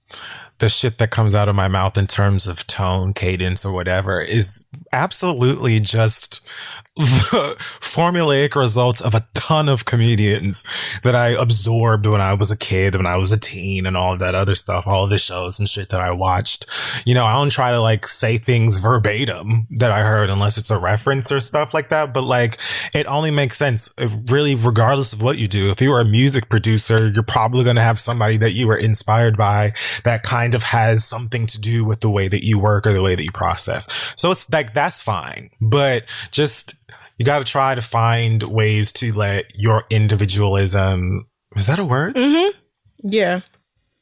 the shit that comes out of my mouth in terms of tone, cadence, or whatever is absolutely just the formulaic results of a ton of comedians that I absorbed when I was a kid, when I was a teen, and all of that other stuff, all of the shows and shit that I watched. You know, I don't try to like say things verbatim that I heard unless it's a reference or stuff like that. But like, it only makes sense really, regardless of what you do. If you were a music producer, you're probably going to have somebody that you were inspired by that kind of has something to do with the way that you work or the way that you process. So it's like, that's fine. But just, you got to try to find ways to let your individualism, is that a word? Yeah.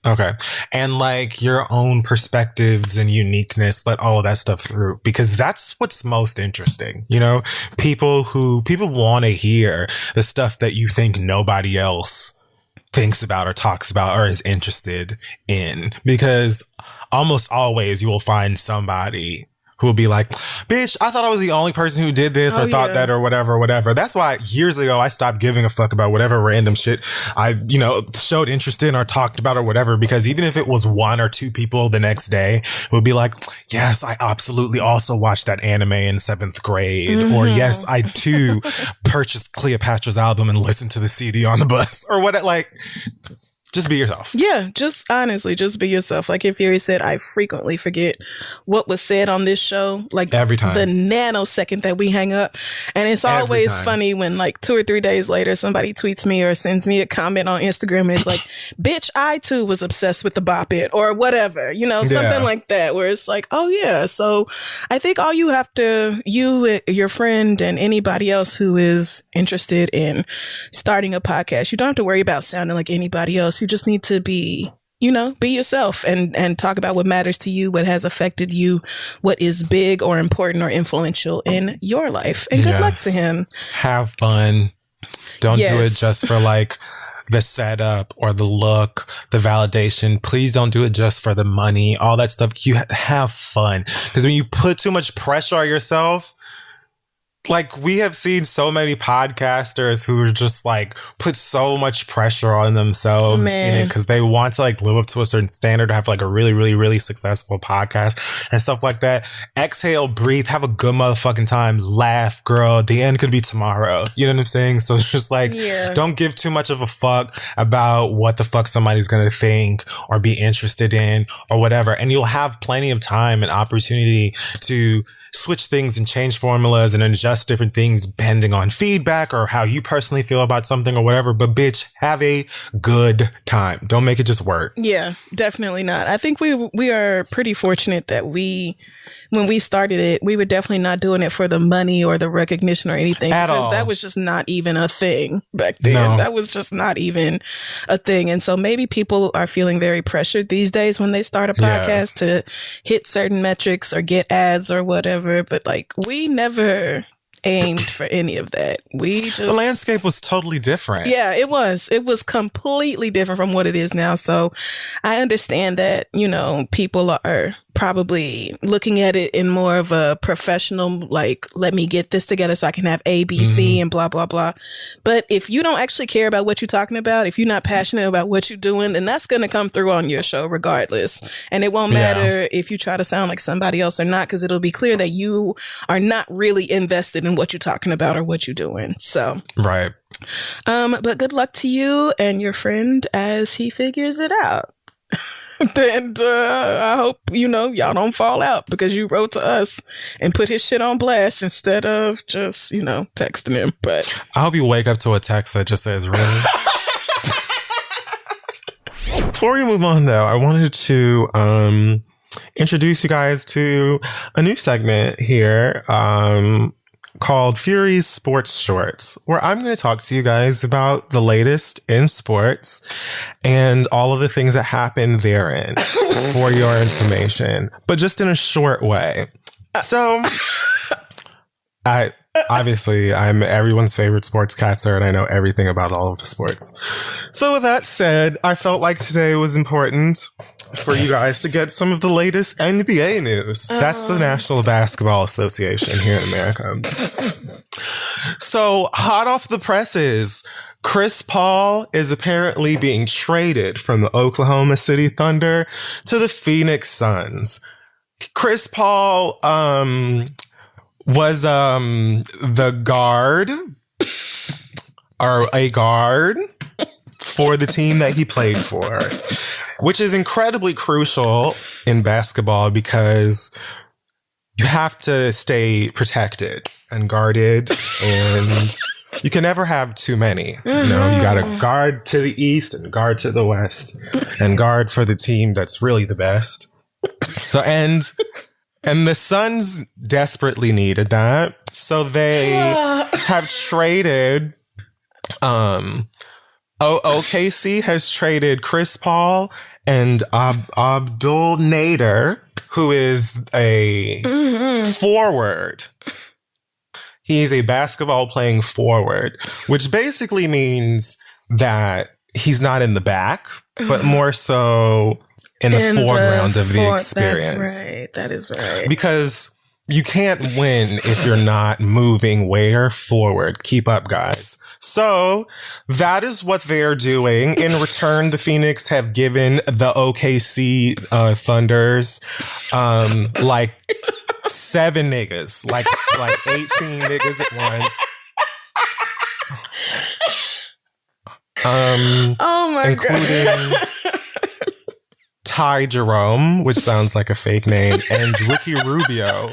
Okay. And like your own perspectives and uniqueness, let all of that stuff through, because that's what's most interesting. You know, people want to hear the stuff that you think nobody else thinks about or talks about or is interested in, because almost always you will find somebody who will be like, bitch, I thought I was the only person who did this or thought that or whatever. That's why years ago I stopped giving a fuck about whatever random shit I, you know, showed interest in or talked about or whatever, because even if it was one or two people the next day who would be like, yes, I absolutely also watched that anime in 7th grade. Or yes, I too purchased Cleopatra's album and listened to the CD on the bus or what, like, just be yourself. Yeah, just honestly, just be yourself. Like if Fury said, I frequently forget what was said on this show. Like every time. The nanosecond that we hang up. And it's always funny when like 2 or 3 days later, somebody tweets me or sends me a comment on Instagram and it's like, bitch, I too was obsessed with the Bop It or whatever, you know, something like that, where it's like, oh yeah. So I think all you have to, you, your friend, and anybody else who is interested in starting a podcast, you don't have to worry about sounding like anybody else. You just need to be, you know, be yourself and talk about what matters to you, what has affected you, what is big or important or influential in your life. And good luck to him. Have fun. Don't do it just for like the setup or the look, the validation. Please don't do it just for the money, all that stuff. You have fun. Because when you put too much pressure on yourself, like we have seen so many podcasters who are just like put so much pressure on themselves in it because they want to like live up to a certain standard, to have like a really, really, really successful podcast and stuff like that. Exhale, breathe, have a good motherfucking time, laugh, girl. The end could be tomorrow. You know what I'm saying? So it's just like, don't give too much of a fuck about what the fuck somebody's going to think or be interested in or whatever. And you'll have plenty of time and opportunity to switch things and change formulas and adjust discuss different things depending on feedback or how you personally feel about something or whatever. But bitch, have a good time. Don't make it just work. Yeah, definitely not. I think we are pretty fortunate that when we started it, we were definitely not doing it for the money or the recognition or anything. At because all. that was just not even a thing back then. No. That was just not even a thing. And so maybe people are feeling very pressured these days when they start a podcast to hit certain metrics or get ads or whatever. But like, we never aimed for any of that. The landscape was totally different. Yeah, it was. It was completely different from what it is now. So I understand that, people are probably looking at it in more of a professional, like, let me get this together so I can have ABC and blah, blah, blah. But if you don't actually care about what you're talking about, if you're not passionate about what you're doing, then that's going to come through on your show regardless. And it won't matter if you try to sound like somebody else or not, because it'll be clear that you are not really invested in what you're talking about or what you're doing. So, right. But good luck to you and your friend as he figures it out. And I hope, y'all don't fall out because you wrote to us and put his shit on blast instead of just, texting him. But I hope you wake up to a text that just says, really? Before we move on, though, I wanted to introduce you guys to a new segment here called Fury's Sports Shorts, where I'm going to talk to you guys about the latest in sports and all of the things that happen therein for your information, but just in a short way. So, I'm everyone's favorite sportscaster, and I know everything about all of the sports. So with that said, I felt like today was important for you guys to get some of the latest NBA news. That's the National Basketball Association here in America. So, hot off the presses, Chris Paul is apparently being traded from the Oklahoma City Thunder to the Phoenix Suns. Chris Paul was the guard or a guard for the team that he played for, which is incredibly crucial in basketball because you have to stay protected and guarded, and you can never have too many. You got to guard to the east and guard to the west and guard for the team that's really the best. So, and the Suns desperately needed that. So they have traded, OKC has traded Chris Paul and Abdul Nader, who is a forward. He's a basketball playing forward, which basically means that he's not in the back, but more so in the foreground of the experience. That's right. That is right. Because you can't win if you're not moving where forward. Keep up, guys. So that is what they're doing. In return, the Phoenix have given the OKC Thunders like 7 niggas, like 18 niggas at once. Oh my including God. Ty Jerome, which sounds like a fake name, and Ricky Rubio,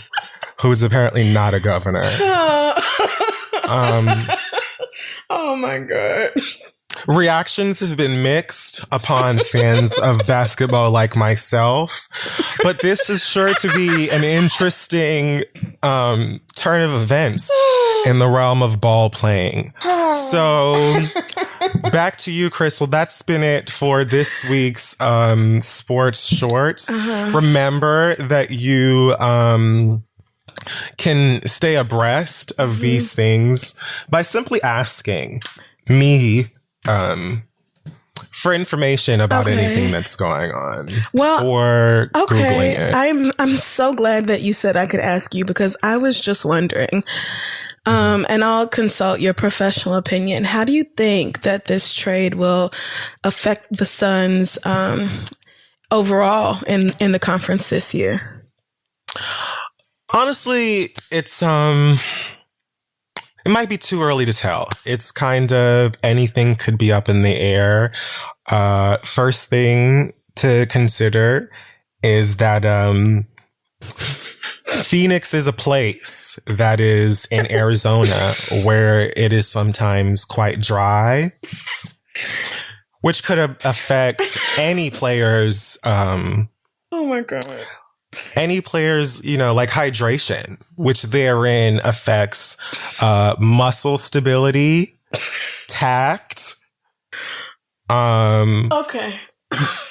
who's apparently not a governor. Oh my God. Reactions have been mixed upon fans of basketball like myself, but this is sure to be an interesting turn of events in the realm of ball playing. So back to you, Crystal. That's been it for this week's sports shorts. Remember that you can stay abreast of these things by simply asking me for information about anything that's going on. Well, or Googling it. I'm so glad that you said I could ask you, because I was just wondering. And I'll consult your professional opinion. How do you think that this trade will affect the Suns overall in the conference this year? Honestly, it's it might be too early to tell. It's kind of anything could be up in the air. First thing to consider is that Phoenix is a place that is in Arizona where it is sometimes quite dry, which could affect any players. Oh my God. Any players, like hydration, which therein affects muscle stability, tact, okay,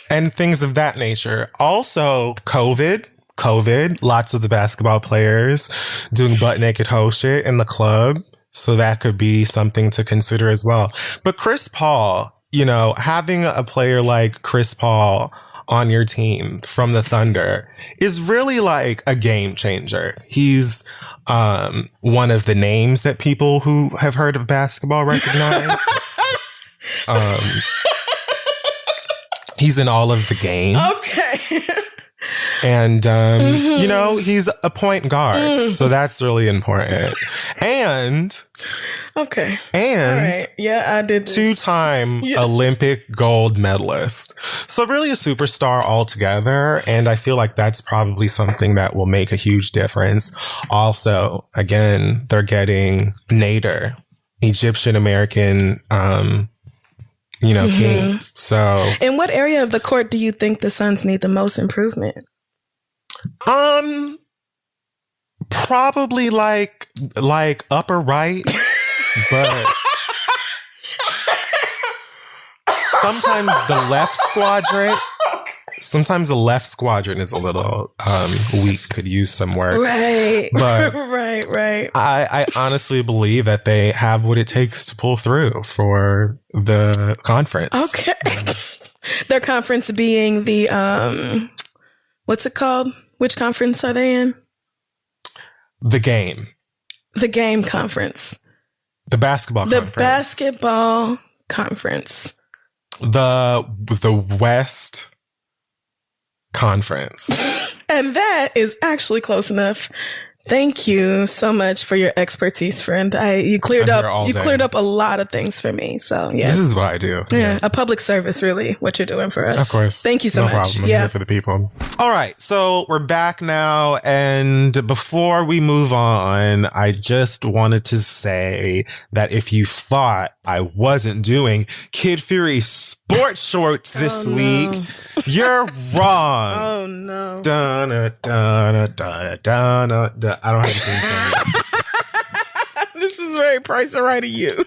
and things of that nature. Also, COVID, lots of the basketball players doing butt naked hoe shit in the club. So that could be something to consider as well. But Chris Paul, having a player like Chris Paul on your team from the Thunder is really like a game changer. He's one of the names that people who have heard of basketball recognize. He's in all of the games. Okay. And, he's a point guard. So that's really important. And... Okay. And all right. Yeah, I did this. 2-time Olympic gold medalist. So really a superstar altogether. And I feel like that's probably something that will make a huge difference. Also, again, they're getting Nader, Egyptian American, king. So in what area of the court do you think the Suns need the most improvement? Probably like upper right. But sometimes the left squadron is a little weak, could use some work. Right. But right. I honestly believe that they have what it takes to pull through for the conference. Okay. Their conference being the what's it called? Which conference are they in? The game conference. The basketball conference. The basketball conference. The West Conference. And that is actually close enough. Thank you so much for your expertise, friend. You cleared up a lot of things for me. So yeah, this is what I do. Yeah, a public service, really, what you're doing for us. Of course. Thank you so much. Problem. I'm here for the people. All right, so we're back now, and before we move on, I just wanted to say that if you thought I wasn't doing Kid Fury sports shorts this week, you're wrong. Oh no. I don't have anything. This is very Price is Right of you.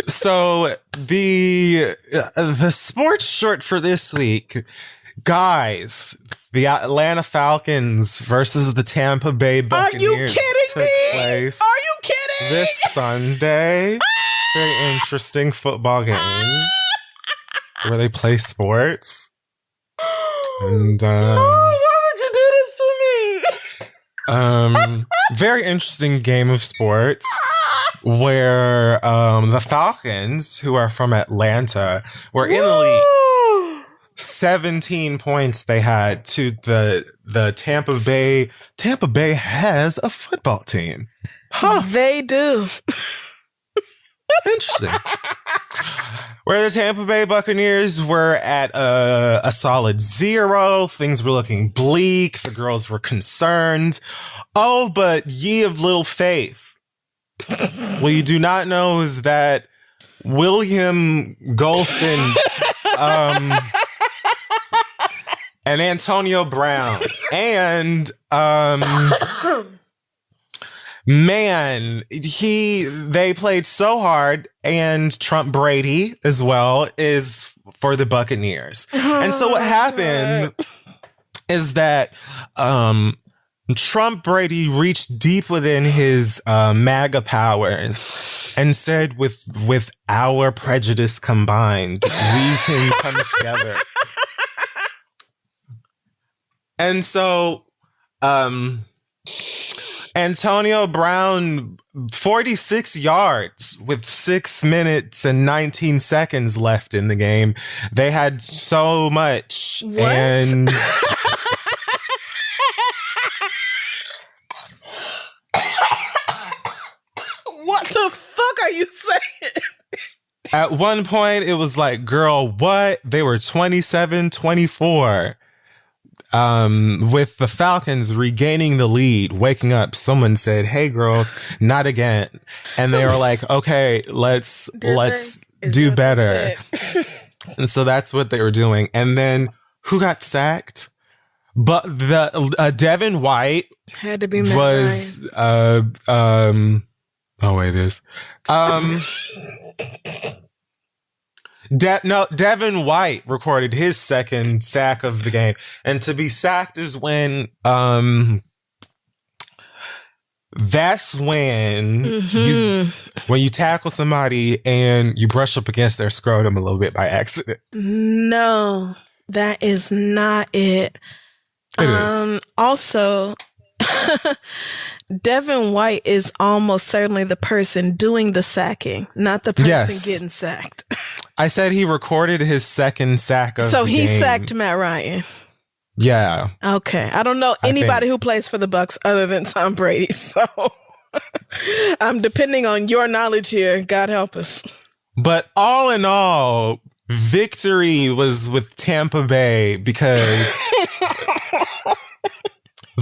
So the sports short for this week, guys, the Atlanta Falcons versus the Tampa Bay Buccaneers. Are you kidding me? Are you kidding? This Sunday. Very interesting football game where they play sports. And why would you do this for me? Very interesting game of sports where the Falcons, who are from Atlanta, were in the lead. 17 points they had to the Tampa Bay. Tampa Bay has a football team. Huh. They do. Interesting. Where the Tampa Bay Buccaneers were at a solid 0. Things were looking bleak. The girls were concerned. Oh, but ye of little faith. What you do not know is that William Golston and Antonio Brown and man, they played so hard, and Trump Brady as well is for the Buccaneers. And so what happened is that Trump Brady reached deep within his MAGA powers and said, with our prejudice combined, we can come together. And so Antonio Brown, 46 yards with 6 minutes and 19 seconds left in the game. They had so much. What? And what the fuck are you saying? at one point, it was like, girl, what? They were 27-24. with the Falcons regaining the lead, waking up, someone said, "Hey girls, not again." And they were like, "Okay, let's do better." And so that's what they were doing. And then who got sacked? But the Devin White had to be was oh wait, it is Devin White recorded his second sack of the game. And to be sacked is when that's when you tackle somebody and you brush up against their scrotum a little bit by accident. No, that is not it. It is. Also, Devin White is almost certainly the person doing the sacking, not the person getting sacked. I said he recorded his second sack of the game. So he sacked Matt Ryan. Yeah. Okay. I don't know anybody who plays for the Bucks other than Tom Brady. So I'm depending on your knowledge here. God help us. But all in all, victory was with Tampa Bay because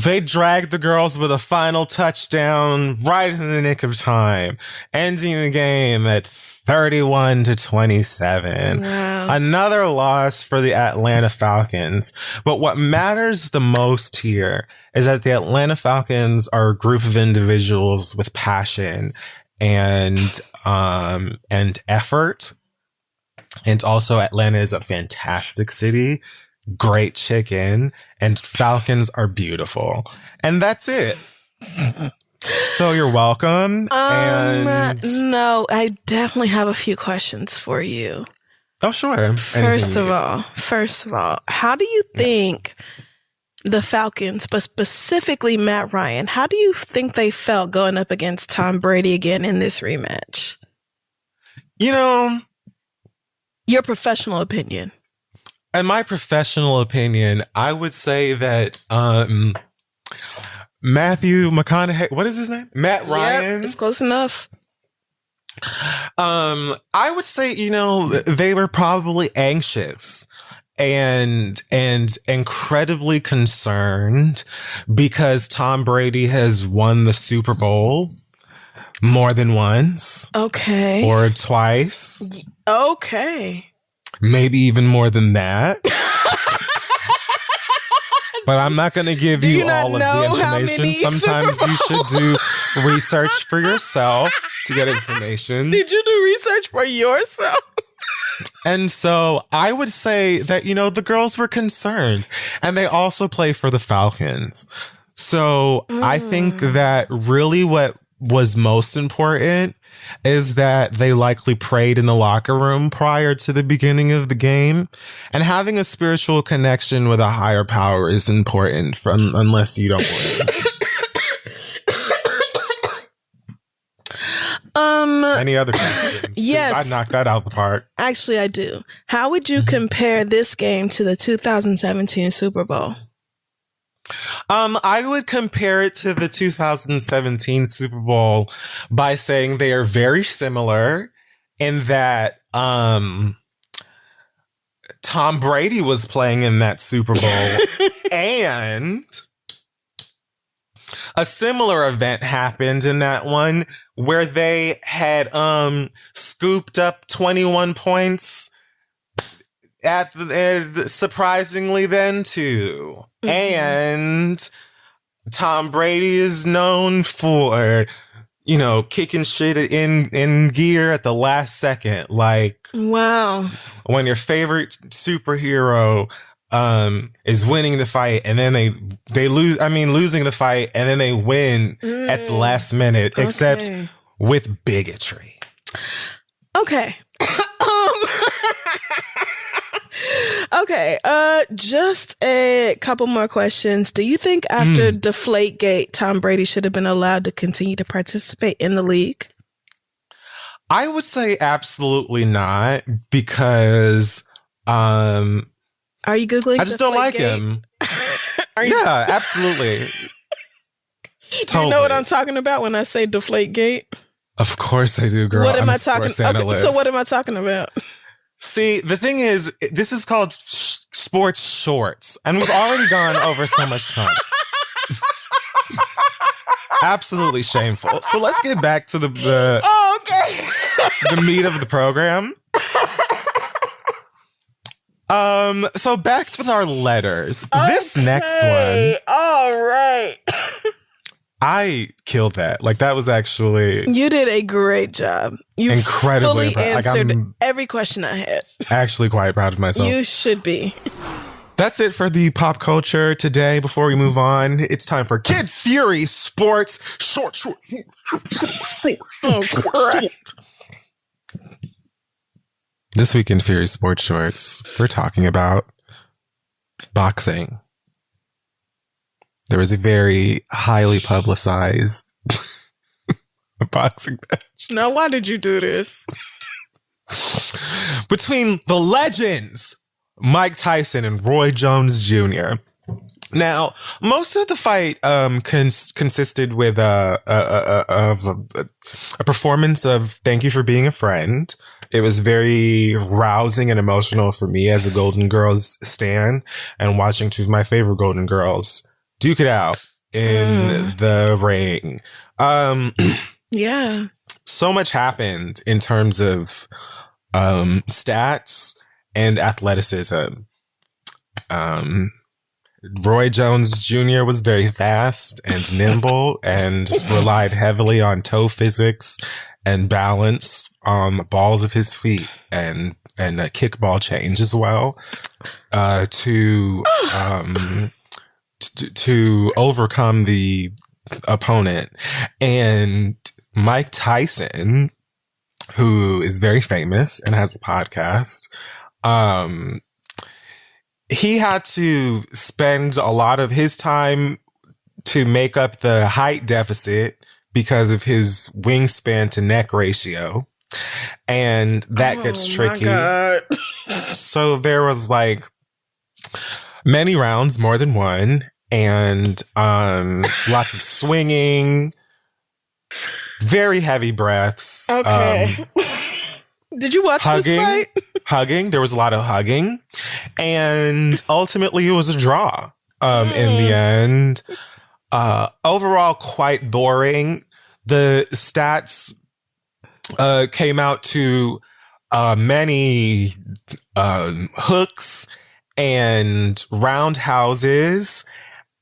they dragged the girls with a final touchdown right in the nick of time, ending the game at 31-27. Wow. Another loss for the Atlanta Falcons. But what matters the most here is that the Atlanta Falcons are a group of individuals with passion and effort. And also Atlanta is a fantastic city, great chicken, and Falcons are beautiful. And that's it. So you're welcome. No, I definitely have a few questions for you. Oh, sure. First of all, how do you think the Falcons, but specifically Matt Ryan, how do you think they felt going up against Tom Brady again in this rematch? You know, your professional opinion. In my professional opinion, I would say that Matthew McConaughey, what is his name? Matt Ryan. Yep, it's close enough. I would say, you know, they were probably anxious and incredibly concerned because Tom Brady has won the Super Bowl more than once. Okay. Or twice. Okay. Maybe even more than that. But I'm not going to give you all of the information. Sometimes you should do research for yourself to get information. Did you do research for yourself? And so I would say that, you know, the girls were concerned and they also play for the Falcons. So I think that really what was most important is that they likely prayed in the locker room prior to the beginning of the game, and having a spiritual connection with a higher power is important unless you don't win. Any other questions? Yes. I knocked that out the park. Actually, I do. How would you compare this game to the 2017 Super Bowl? I would compare it to the 2017 Super Bowl by saying they are very similar in that Tom Brady was playing in that Super Bowl and a similar event happened in that one where they had scooped up 21 points at surprisingly then too. And Tom Brady is known for, you know, kicking shit in gear at the last second. Like, wow, when your favorite superhero is winning the fight and then they lose. I mean, losing the fight and then they win at the last minute, except with bigotry. Okay. Okay, just a couple more questions. Do you think after Deflategate, Tom Brady should have been allowed to continue to participate in the league? I would say absolutely not, because are you Googling? I just don't like him. Yeah, absolutely. Do you know what I'm talking about when I say Deflategate? Of course I do, girl. What am I talking about? Okay, so what am I talking about? See, the thing is, this is called sports shorts. And we've already gone over so much time. Absolutely shameful. So let's get back to the meat of the program. So back with our letters. Okay. This next one. All right. I killed that. Like, that was actually... You did a great job. You incredibly fully answered every question I had. Actually quite proud of myself. You should be. That's it for the pop culture today. Before we move on, it's time for Kid Fury Sports Short. Oh, crap. This week in Fury Sports Shorts, we're talking about boxing. There was a very highly publicized boxing match. Now, why did you do this? Between the legends, Mike Tyson and Roy Jones Jr. Now, most of the fight consisted with of a performance of "Thank You for Being a Friend." It was very rousing and emotional for me as a Golden Girls stan, and watching two of my favorite Golden Girls duke it out in the ring. Yeah. So much happened in terms of stats and athleticism. Roy Jones Jr. was very fast and nimble and relied heavily on toe physics and balance on the balls of his feet and a kickball change as well to overcome the opponent. And Mike Tyson, who is very famous and has a podcast, he had to spend a lot of his time to make up the height deficit because of his wingspan to neck ratio. And that gets tricky. So there was like many rounds, more than one, and lots of swinging, very heavy breaths. Okay. Did you watch this fight? Hugging. There was a lot of hugging. And ultimately it was a draw in the end. Overall, quite boring. The stats came out to many hooks and roundhouses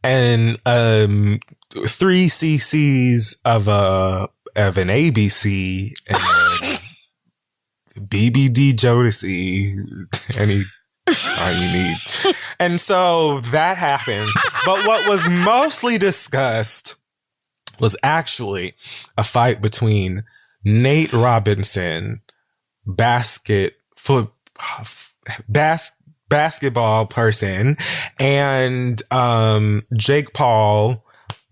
and 3 cc's of an ABC and BBD Jodeci any time you need. And so that happened. But what was mostly discussed was actually a fight between Nate Robinson, basketball person, and Jake Paul,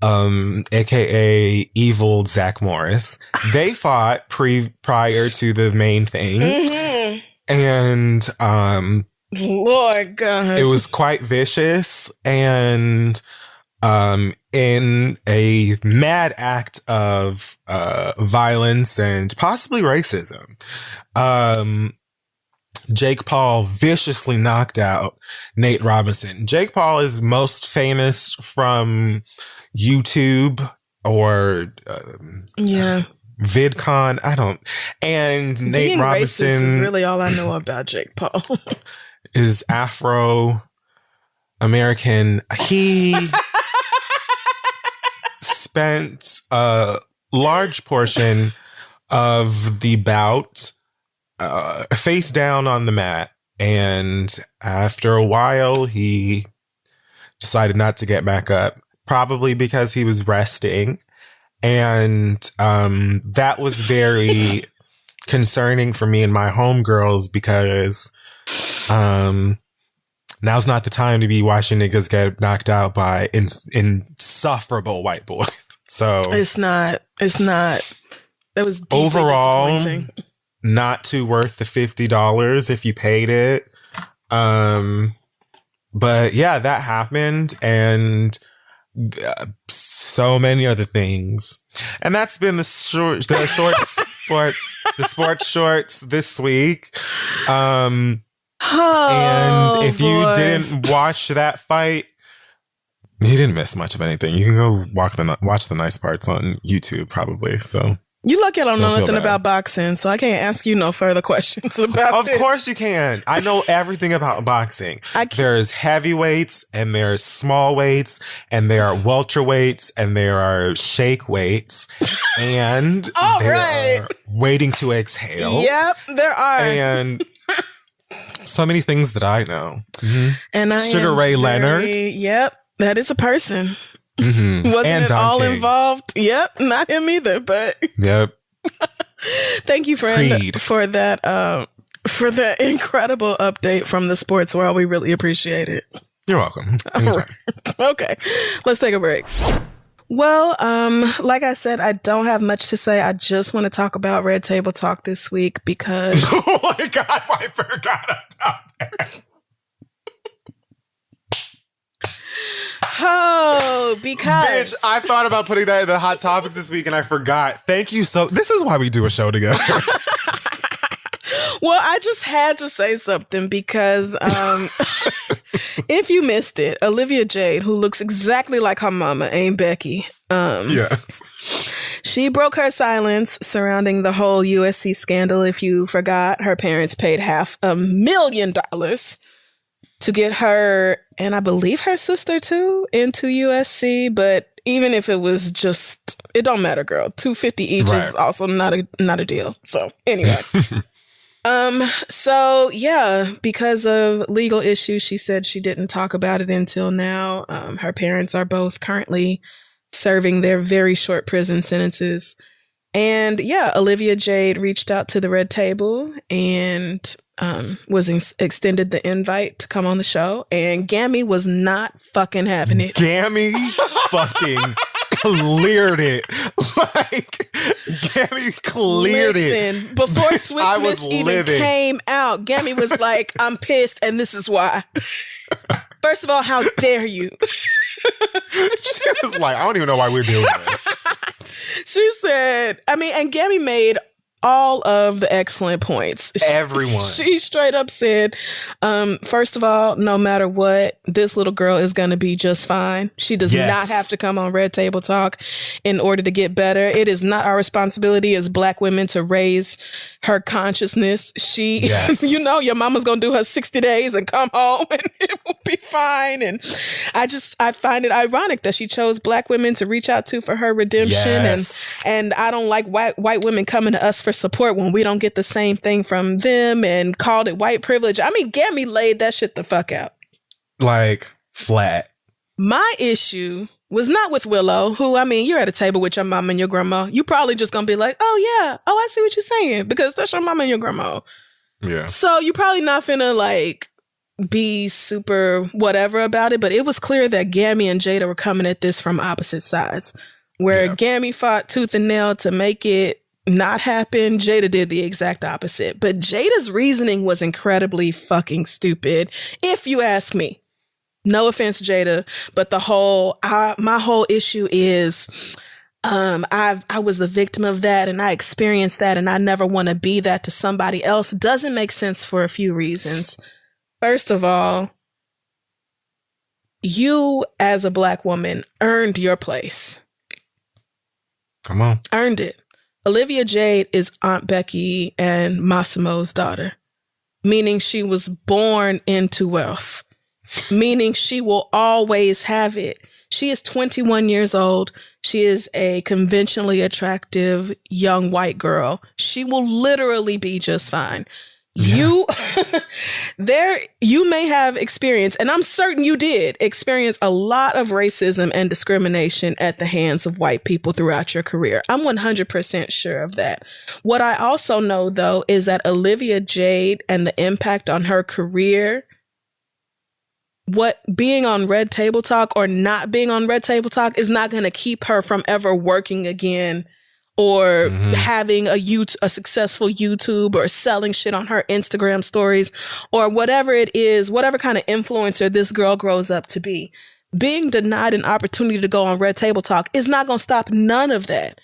aka evil Zach Morris. They fought prior to the main thing. Mm-hmm. And Lord God, it was quite vicious and in a mad act of violence and possibly racism. Jake Paul viciously knocked out Nate Robinson. Jake Paul is most famous from YouTube or VidCon. And being Nate Robinson is really all I know about Jake Paul. Is Afro-American. He spent a large portion of the bout face down on the mat. And after a while, he decided not to get back up, probably because he was resting. And that was very concerning for me and my homegirls because now's not the time to be watching niggas get knocked out by insufferable white boys. So it's not. That was deeply overall disappointing. Not too worth the $50 if you paid it. But yeah, that happened, and so many other things. And that's been the sports shorts this week. Oh, and if you boy. didn't watch that fight, you didn't miss much of anything. You can go watch the nice parts on YouTube, probably. So You lucky I don't know Don't feel nothing bad. about boxing, so I can't ask you no further questions about of this. course you can. I know everything about boxing. There's heavyweights and there's small weights and there are welterweights and there are shake weights and All there right. are waiting to exhale. Yep, there are. And so many things that I know. And I Sugar am Ray very- Leonard. Yep, that is a person. Mm-hmm. Wasn't and it Don all King. involved? Yep, not him either. But Yep. thank you, friend, Creed. for that incredible update from the sports world. We really appreciate it. You're welcome. Anytime. Okay, let's take a break. Well, like I said, I don't have much to say. I just want to talk about Red Table Talk this week because Oh my God, I forgot about that. because Bitch, I thought about putting that in the hot topics this week and I forgot. Thank you so. This is why we do a show together. well, I just had to say something because if you missed it, Olivia Jade, who looks exactly like her mama, ain't Becky. Yes. She broke her silence surrounding the whole USC scandal. If you forgot, her parents paid $500,000 to get her, and I believe her sister too, into USC. But even if it was just, it don't matter, girl. $250 each Right. is also not a deal. So anyway. So yeah, because of legal issues, she said she didn't talk about it until now. Her parents are both currently serving their very short prison sentences. And yeah, Olivia Jade reached out to the Red Table and extended the invite to come on the show. And Gammy was not fucking having it. Gammy fucking cleared it. Like, Gammy cleared it. Before Bitch, I was Swiftness even livid. came out, Gammy was like, I'm pissed and this is why. First of all, how dare you? She was like, I don't even know why we're doing this. She said, and Gammy made all of the excellent points. Everyone. She straight up said, first of all, no matter what, this little girl is going to be just fine. She does Yes. not have to come on Red Table Talk in order to get better. It is not our responsibility as Black women to raise her consciousness. Yes. Your mama's going to do her 60 days and come home and it will be fine. And I find it ironic that she chose Black women to reach out to for her redemption. Yes. And I don't like white women coming to us for support when we don't get the same thing from them, and called it white privilege. Gammy laid that shit the fuck out. Like, flat. My issue was not with Willow, who, you're at a table with your mom and your grandma. You probably just gonna be like, oh yeah, I see what you're saying, because that's your mama and your grandma. Yeah. So you probably not finna like be super whatever about it, but it was clear that Gammy and Jada were coming at this from opposite sides. Where Yeah. Gammy fought tooth and nail to make it not happen, Jada did the exact opposite. But Jada's reasoning was incredibly fucking stupid, if you ask me. No offense, Jada, but my whole issue is I was the victim of that and I experienced that and I never want to be that to somebody else. Doesn't make sense for a few reasons. First of all, you as a Black woman earned your place. Come on. Earned it. Olivia Jade is Aunt Becky and Massimo's daughter, meaning she was born into wealth, meaning she will always have it. She is 21 years old. She is a conventionally attractive young white girl. She will literally be just fine. Yeah. You may have experienced, and I'm certain you did experience, a lot of racism and discrimination at the hands of white people throughout your career. I'm 100% sure of that. What I also know, though, is that Olivia Jade and the impact on her career, what being on Red Table Talk or not being on Red Table Talk is not going to keep her from ever working again or having a successful YouTube or selling shit on her Instagram stories or whatever it is, whatever kind of influencer this girl grows up to be. Being denied an opportunity to go on Red Table Talk is not going to stop none of that.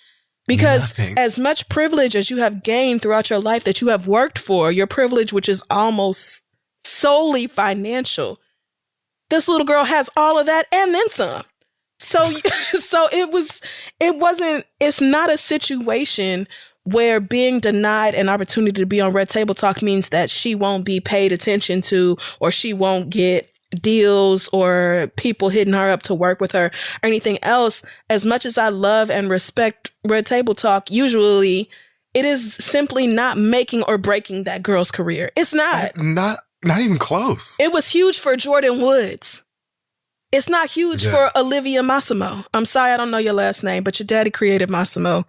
Because as much privilege as you have gained throughout your life that you have worked for, your privilege, which is almost solely financial. This little girl has all of that and then some. So it's not a situation where being denied an opportunity to be on Red Table Talk means that she won't be paid attention to, or she won't get deals or people hitting her up to work with her or anything else. As much as I love and respect Red Table Talk, usually it is simply not making or breaking that girl's career. It's not. Not even close. It was huge for Jordan Woods. It's not huge for Olivia Massimo. I'm sorry, I don't know your last name, but your daddy created Massimo.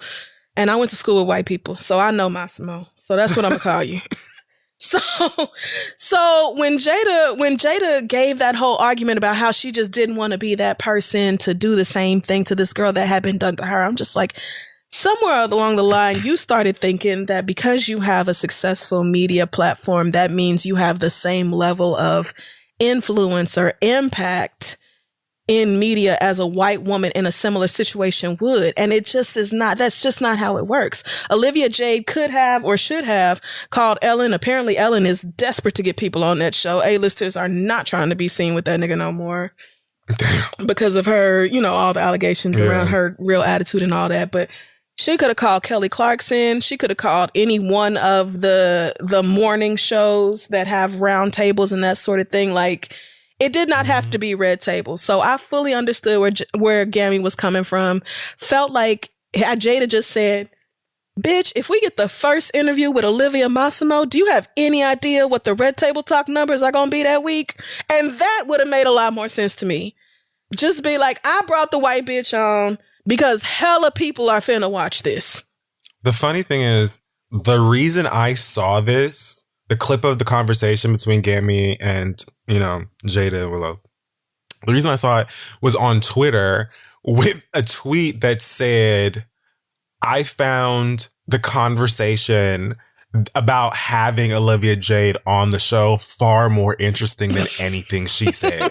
And I went to school with white people, so I know Massimo. So that's what I'm going to call you. So when Jada gave that whole argument about how she just didn't want to be that person to do the same thing to this girl that had been done to her, I'm just like, somewhere along the line, you started thinking that because you have a successful media platform, that means you have the same level of influence or impact in media as a white woman in a similar situation would. And it just is not, that's just not how it works. Olivia Jade could have or should have called Ellen. Apparently Ellen is desperate to get people on that show. A-listers are not trying to be seen with that nigga no more. Damn. Because of her, you know, all the allegations around her real attitude and all that. But she could have called Kelly Clarkson. She could have called any one of the morning shows that have round tables and that sort of thing. Like, it did not have to be Red Table. So I fully understood where Gammy was coming from. Felt like Jada just said, bitch, if we get the first interview with Olivia Massimo, do you have any idea what the Red Table Talk numbers are going to be that week? And that would have made a lot more sense to me. Just be like, I brought the white bitch on because hella people are finna watch this. The funny thing is, the reason I saw this, the clip of the conversation between Gammy and, you know, Jada Willow, the reason I saw it was on Twitter with a tweet that said, I found the conversation about having Olivia Jade on the show far more interesting than anything she said.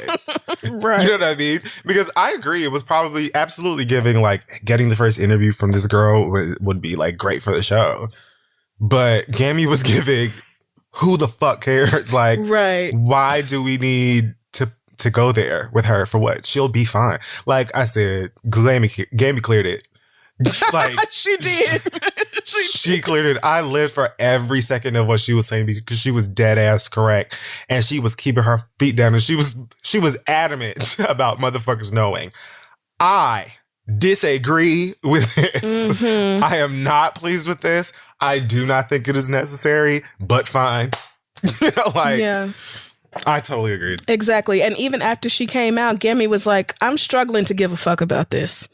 Right. You know what I mean? Because I agree, it was probably absolutely getting the first interview from this girl would be like great for the show. But Gammy was giving, who the fuck cares? Like, right. Why do we need to go there with her for what? She'll be fine. Like I said, Gammy cleared it. Like she did. She cleared it. I lived for every second of what she was saying because she was dead ass correct, and she was keeping her feet down, and she was adamant about motherfuckers knowing. I disagree with this. Mm-hmm. I am not pleased with this. I do not think it is necessary, but fine. You know, like, yeah. I totally agree. Exactly. And even after she came out, Gammy was like, I'm struggling to give a fuck about this.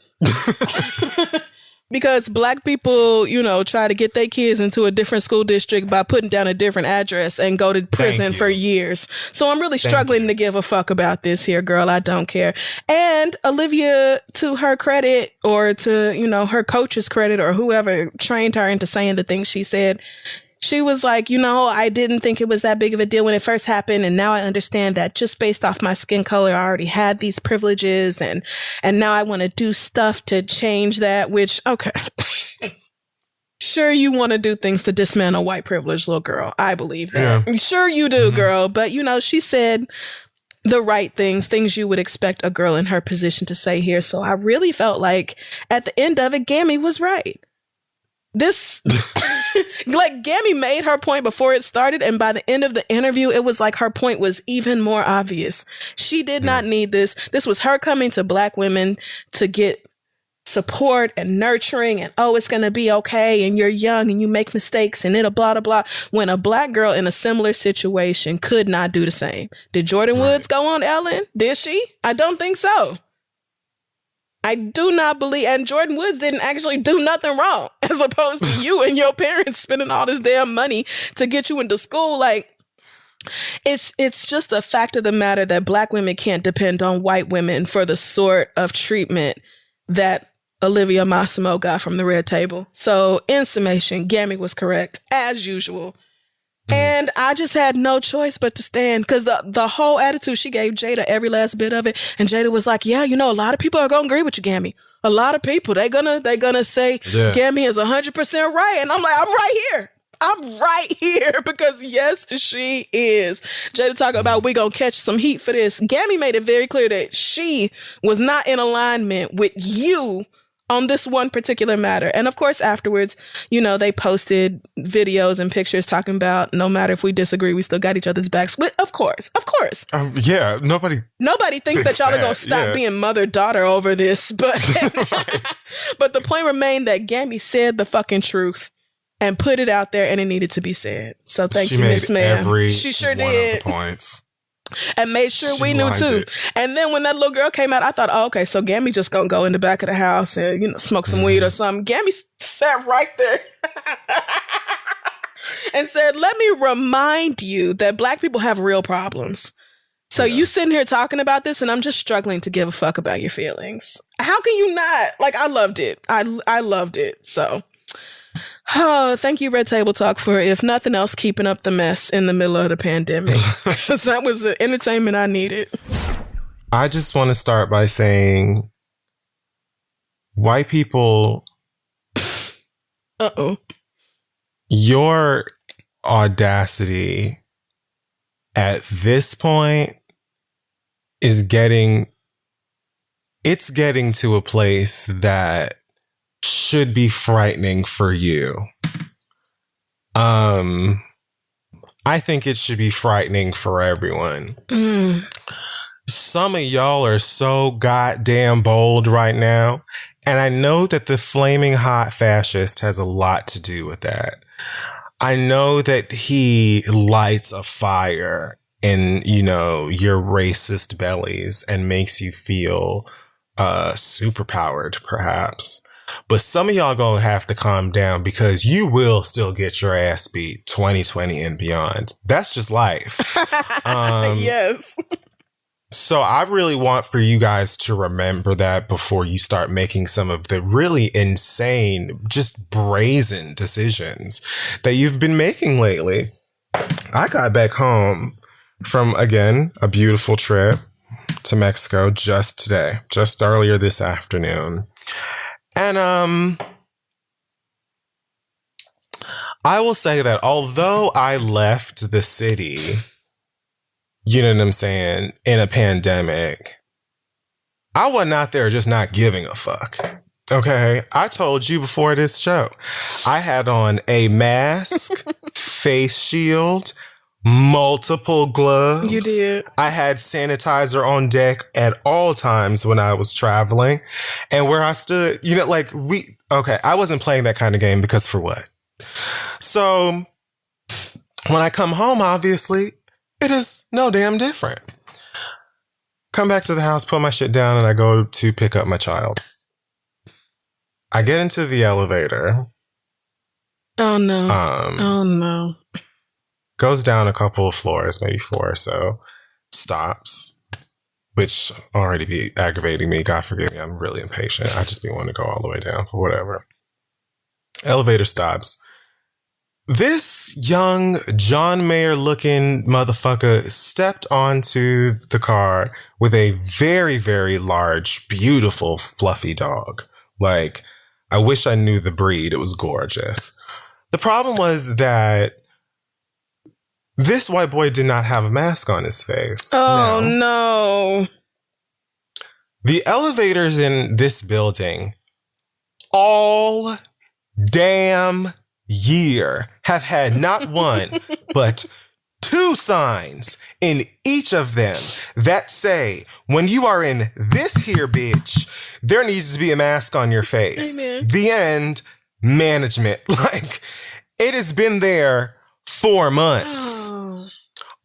Because black people, you know, try to get their kids into a different school district by putting down a different address and go to prison for years. So I'm really struggling to give a fuck about this here, girl. I don't care. And Olivia, to her credit, or to, you know, her coach's credit, or whoever trained her into saying the things she said, she was like, you know, I didn't think it was that big of a deal when it first happened. And now I understand that just based off my skin color, I already had these privileges. And now I want to do stuff to change that, which, okay. Sure, you want to do things to dismantle white privilege, little girl. I believe that. Yeah. Sure you do, girl. But, you know, she said the right things you would expect a girl in her position to say here. So I really felt like at the end of it, Gammy was right. This, like, Gammy made her point before it started, and by the end of the interview, it was like her point was even more obvious. She did not need this. This was her coming to black women to get support and nurturing, and oh, it's gonna be okay, and you're young and you make mistakes and it'll blah blah blah, when a black girl in a similar situation could not do the same. Did Jordan Woods go on Ellen? Did she? I don't think so. I do not believe, and Jordan Woods didn't actually do nothing wrong, as opposed to you and your parents spending all this damn money to get you into school. Like, it's just a fact of the matter that black women can't depend on white women for the sort of treatment that Olivia Massimo got from the Red Table. So in summation, Gammy was correct, as usual. And I just had no choice but to stand, because the whole attitude, she gave Jada every last bit of it. And Jada was like, yeah, you know, a lot of people are going to agree with you, Gammy. A lot of people, they're gonna say Gammy is 100% right. And I'm like, I'm right here. I'm right here because yes, she is. Jada talk about we gonna catch some heat for this. Gammy made it very clear that she was not in alignment with you on this one particular matter. And of course, afterwards, you know, they posted videos and pictures talking about no matter if we disagree, we still got each other's backs. Of course. Yeah, nobody thinks that y'all are gonna stop being mother-daughter over this. But but the point remained that Gammy said the fucking truth and put it out there, and it needed to be said. So thank you, Miss Ma'am. She sure did. Points. And made sure we knew too. And then when that little girl came out, I thought, oh, okay, so Gammy just gonna go in the back of the house and, you know, smoke some weed or something. Gammy sat right there and said, let me remind you that Black people have real problems. So you sitting here talking about this, and I'm just struggling to give a fuck about your feelings. How can you not? Like, I loved it. I loved it. So, oh, thank you, Red Table Talk, for, if nothing else, keeping up the mess in the middle of the pandemic. Because that was the entertainment I needed. I just want to start by saying, white people, your audacity at this point is getting to a place that should be frightening for you. I think it should be frightening for everyone. Some of y'all are so goddamn bold right now. And I know that the flaming hot fascist has a lot to do with that. I know that he lights a fire in, you know, your racist bellies and makes you feel superpowered, perhaps. But some of y'all gonna have to calm down because you will still get your ass beat 2020 and beyond. That's just life. Yes. So I really want for you guys to remember that before you start making some of the really insane, just brazen decisions that you've been making lately. I got back home from, again, a beautiful trip to Mexico just earlier this afternoon. And I will say that although I left the city, you know what I'm saying, in a pandemic, I wasn't out there just not giving a fuck. Okay? I told you before this show, I had on a mask, face shield, multiple gloves. You did. I had sanitizer on deck at all times when I was traveling. And where I stood, you know, like I wasn't playing that kind of game because for what? So when I come home, obviously, it is no damn different. Come back to the house, put my shit down, and I go to pick up my child. I get into the elevator. Oh, no. Oh, no. Goes down a couple of floors, maybe 4 or so. Stops, which already be aggravating me. God forgive me. I'm really impatient. I just be wanting to go all the way down, but whatever. Elevator stops. This young John Mayer looking motherfucker stepped onto the car with a very, very large, beautiful, fluffy dog. Like, I wish I knew the breed. It was gorgeous. The problem was that this white boy did not have a mask on his face. Oh, no. The elevators in this building all damn year have had not one, but 2 signs in each of them that say, when you are in this here bitch, there needs to be a mask on your face. Amen. The end. Management. Like, it has been there 4 months. Oh.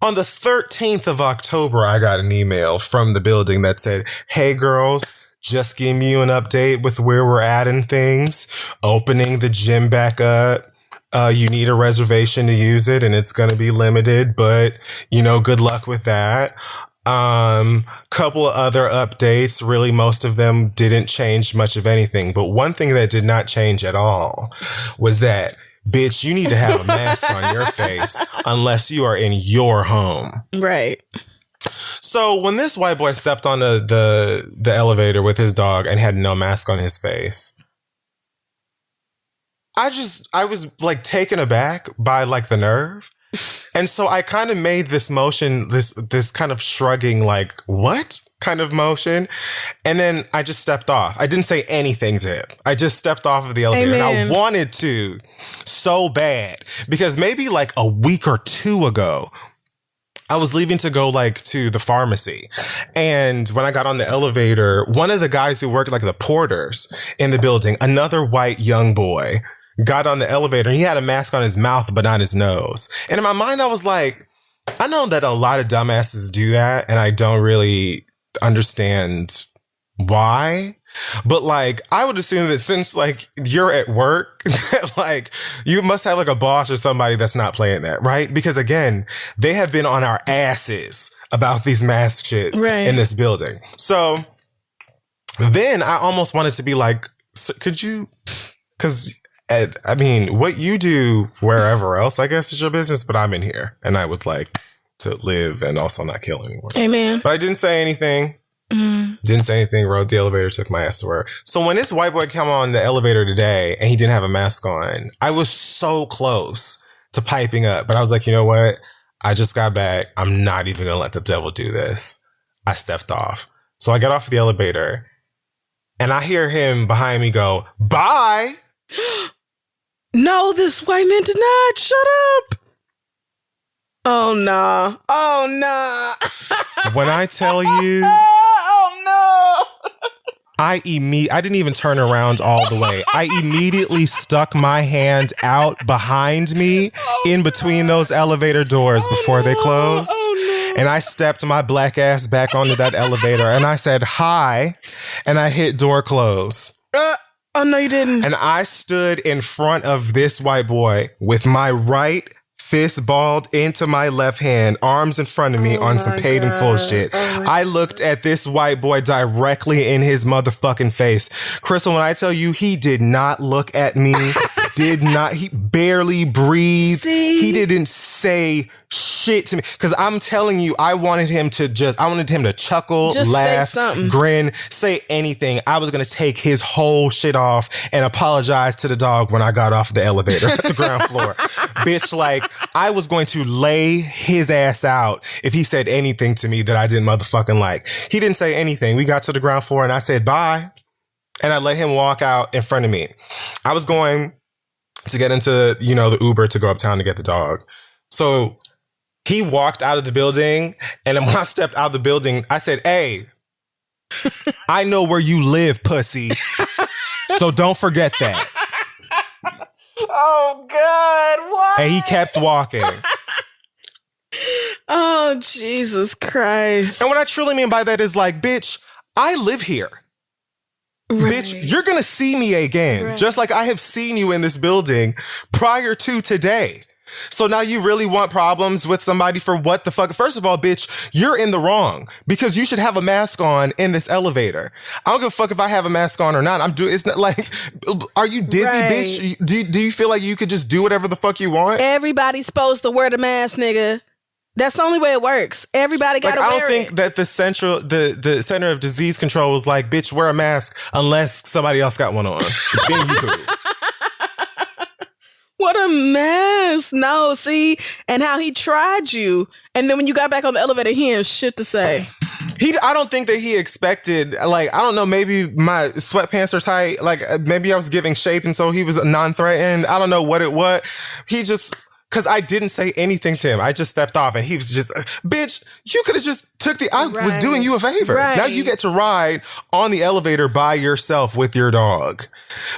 On the 13th of October, I got an email from the building that said, hey girls, just giving you an update with where we're at in things. Opening the gym back up. You need a reservation to use it and it's going to be limited, but you know, good luck with that. Couple of other updates. Really, most of them didn't change much of anything. But one thing that did not change at all was that, bitch, you need to have a mask on your face unless you are in your home. Right. So when this white boy stepped on the elevator with his dog and had no mask on his face, I was like taken aback by like the nerve. And so I kind of made this motion, this kind of shrugging, like, what kind of motion? And then I just stepped off. I didn't say anything to him. I just stepped off of the elevator. Amen. And I wanted to so bad because maybe like a week or two ago, I was leaving to go like to the pharmacy. And when I got on the elevator, one of the guys who worked like the porters in the building, another white young boy, got on the elevator and he had a mask on his mouth, but not his nose. And in my mind, I was like, I know that a lot of dumbasses do that. And I don't really understand why. But like, I would assume that since like you're at work, that like you must have like a boss or somebody that's not playing that, right? Because again, they have been on our asses about these mask shits in this building. So then I almost wanted to be like, could you, because I mean, what you do wherever else, I guess, is your business, but I'm in here and I would like to live and also not kill anyone. Amen. But I didn't say anything. Didn't say anything, rode the elevator, took my ass to work. So when this white boy came on the elevator today and he didn't have a mask on, I was so close to piping up. But I was like, you know what? I just got back. I'm not even going to let the devil do this. I stepped off. So I got off the elevator and I hear him behind me go, bye. No, this white man did not. Shut up. Oh, nah. Oh, nah. When I tell you, oh, no. I didn't even turn around all the way. I immediately stuck my hand out behind me in between those elevator doors before they closed. And I stepped my black ass back onto that elevator and I said, hi. And I hit door close. Oh, no, you didn't. And I stood in front of this white boy with my right fist balled into my left hand, arms in front of me on some paid in full shit. I looked at this white boy directly in his motherfucking face. Crystal, when I tell you, he did not look at me, he barely breathed. See? He didn't say shit to me. Cause I'm telling you, I wanted him to chuckle, just laugh, say grin, say anything. I was going to take his whole shit off and apologize to the dog when I got off the elevator at the ground floor. Bitch, like I was going to lay his ass out if he said anything to me that I didn't motherfucking like. He didn't say anything. We got to the ground floor and I said bye. And I let him walk out in front of me. I was going to get into, the Uber to go uptown to get the dog. So he walked out of the building. And then when I stepped out of the building, I said, hey, I know where you live, pussy. So don't forget that. Oh, God. What? And he kept walking. Oh, Jesus Christ. And what I truly mean by that is like, bitch, I live here. Right. Bitch, you're going to see me again, just like I have seen you in this building prior to today. So now you really want problems with somebody for what the fuck? First of all, bitch, you're in the wrong because you should have a mask on in this elevator. I don't give a fuck if I have a mask on or not. It's not like, are you dizzy, bitch? Do you feel like you could just do whatever the fuck you want? Everybody's supposed to wear the mask, nigga. That's the only way it works. Everybody got to wear it. I don't think that the Center of Disease Control was like, bitch, wear a mask unless somebody else got one on. Then you could. What a mess. No, see? And how he tried you. And then when you got back on the elevator, he had shit to say. I don't think that he expected, like, I don't know, maybe my sweatpants are tight. Like, maybe I was giving shape and so he was non-threatened. I don't know what it was. He just... Because I didn't say anything to him. I just stepped off and he was just, bitch, you could have just I was doing you a favor. Right. Now you get to ride on the elevator by yourself with your dog.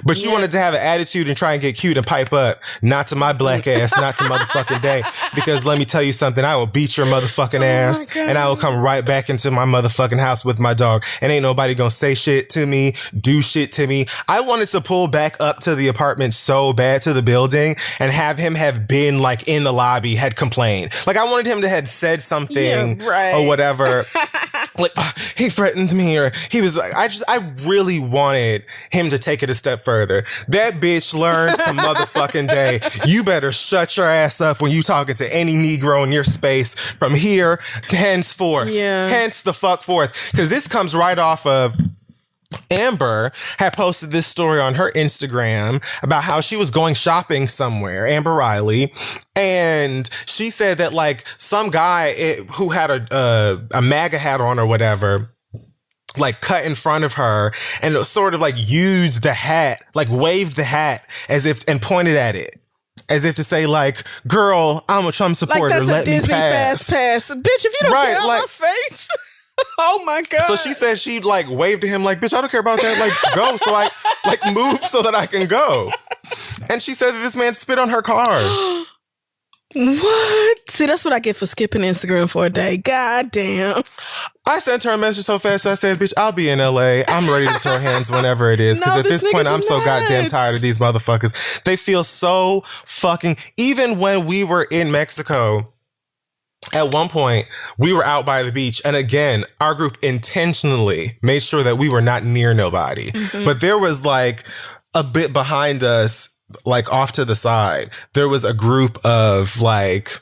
But you wanted to have an attitude and try and get cute and pipe up. Not to my black ass, not to motherfucking day. Because let me tell you something, I will beat your motherfucking ass and I will come right back into my motherfucking house with my dog. And ain't nobody gonna say shit to me, do shit to me. I wanted to pull back up to the apartment so bad, to the building, and have him have been like in the lobby, had complained. Like I wanted him to have said something or whatever. Like he threatened me or he was like, I really wanted him to take it a step further. That bitch learned to motherfucking day. You better shut your ass up when you talking to any Negro in your space from here henceforth. Yeah. Hence the fuck forth. Cause this comes right off of Amber had posted this story on her Instagram about how she was going shopping somewhere, Amber Riley, and she said that like some guy who had a MAGA hat on or whatever, like cut in front of her and sort of like used the hat, like waved the hat as if and pointed at it. As if to say, like, girl, I'm a Trump supporter. Like that's let a Disney me pass. fast pass. Bitch, if you don't Right, get out like- my face. Oh my God. So she said she like waved to him like, bitch, I don't care about that. Like, go. So I like move so that I can go. And she said that this man spit on her car. What? See, that's what I get for skipping Instagram for a day. God damn. I sent her a message so fast. I said, bitch, I'll be in LA. I'm ready to throw hands whenever it is. Because No, at this this point, nigga I'm so nuts. goddamn tired of these motherfuckers. They feel so fucking, even when we were in Mexico, at one point, we were out by the beach. And again, our group intentionally made sure that we were not near nobody. Mm-hmm. But there was like a bit behind us, like off to the side, there was a group of like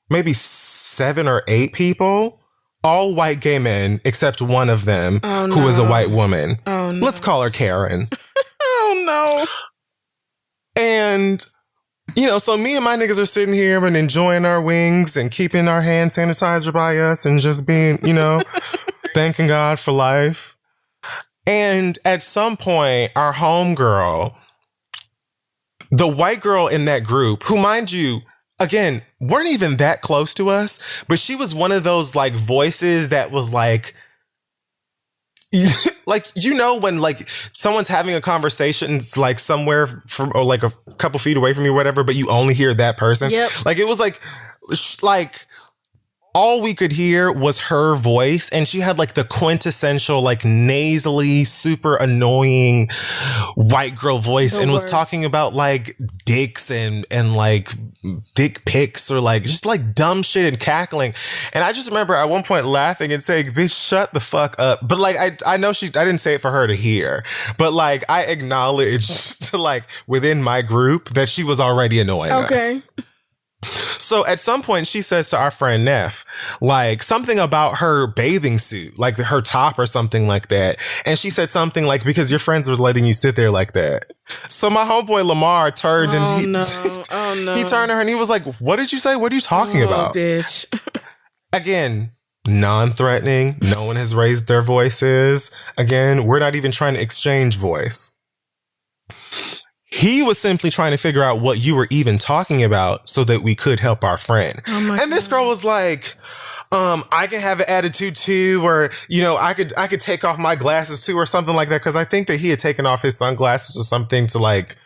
maybe 7 or 8 people, all white gay men, except one of them who was a white woman. Oh, no. Let's call her Karen. Oh, no. And, you know, so me and my niggas are sitting here and enjoying our wings and keeping our hand sanitizer by us and just being, you know, thanking God for life. And at some point, our homegirl, the white girl in that group, who, mind you, again, weren't even that close to us, but she was one of those like voices that was like, like, you know, when like someone's having a conversation like somewhere from or like a couple feet away from you or whatever, but you only hear that person. Yep. Like it was like all we could hear was her voice, and she had like the quintessential, like nasally, super annoying white girl voice, and was talking about like dicks and like dick pics or like just like dumb shit and cackling. And I just remember at one point laughing and saying, bitch, shut the fuck up. But like, I know I didn't say it for her to hear, but like I acknowledged to like within my group that she was already annoying us. Okay. So at some point she says to our friend Neff, like something about her bathing suit, like her top or something like that. And she said something like, because your friends was letting you sit there like that. So my homeboy Lamar turned and he turned to her and he was like, what did you say? What are you talking about? Bitch. Again, non-threatening. No one has raised their voices. Again, we're not even trying to exchange voice. He was simply trying to figure out what you were even talking about so that we could help our friend. And this girl was like, I can have an attitude too, or, you know, I could take off my glasses too or something like that. Cause I think that he had taken off his sunglasses or something to like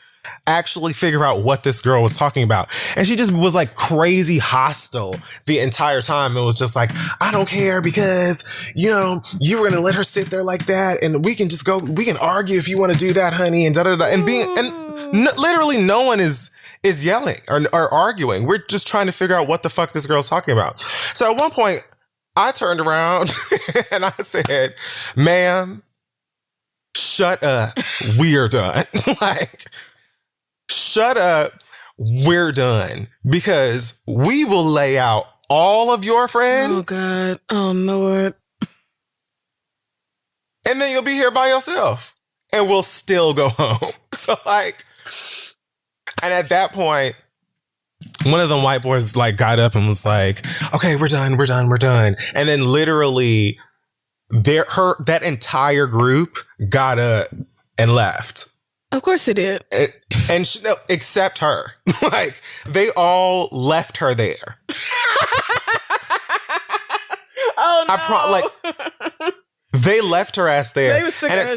actually figure out what this girl was talking about. And she just was like crazy hostile the entire time. It was just like, I don't care because, you know, you were going to let her sit there like that. And we can just go, we can argue if you want to do that, honey. And da da da. And literally no one is yelling or arguing. We're just trying to figure out what the fuck this girl's talking about. So at one point I turned around and I said, ma'am, shut up. We're done. Like, shut up. We're done. Because we will lay out all of your friends. Oh, God. Oh, Lord. And then you'll be here by yourself. And we'll still go home. So, like, and at that point, one of them white boys, like, got up and was like, okay, we're done. And then literally, that entire group got up and left. Of course it did. And she, no, except her. Like, they all left her there. Oh, no. They left her ass there. They was sick and of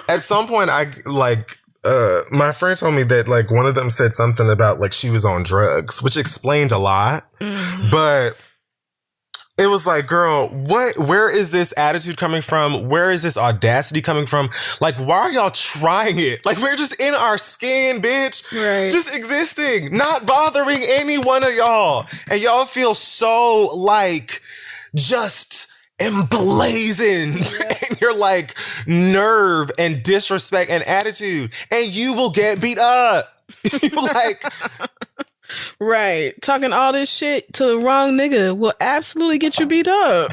at some point, I like, my friend told me that like one of them said something about like she was on drugs, which explained a lot. But it was like, girl, where is this attitude coming from? Where is this audacity coming from? Like, why are y'all trying it? Like, we're just in our skin, bitch. Right. Just existing, not bothering any one of y'all. And y'all feel so like just emblazoned in your like nerve and disrespect and attitude. And you will get beat up. Like, right. Talking all this shit to the wrong nigga will absolutely get you beat up.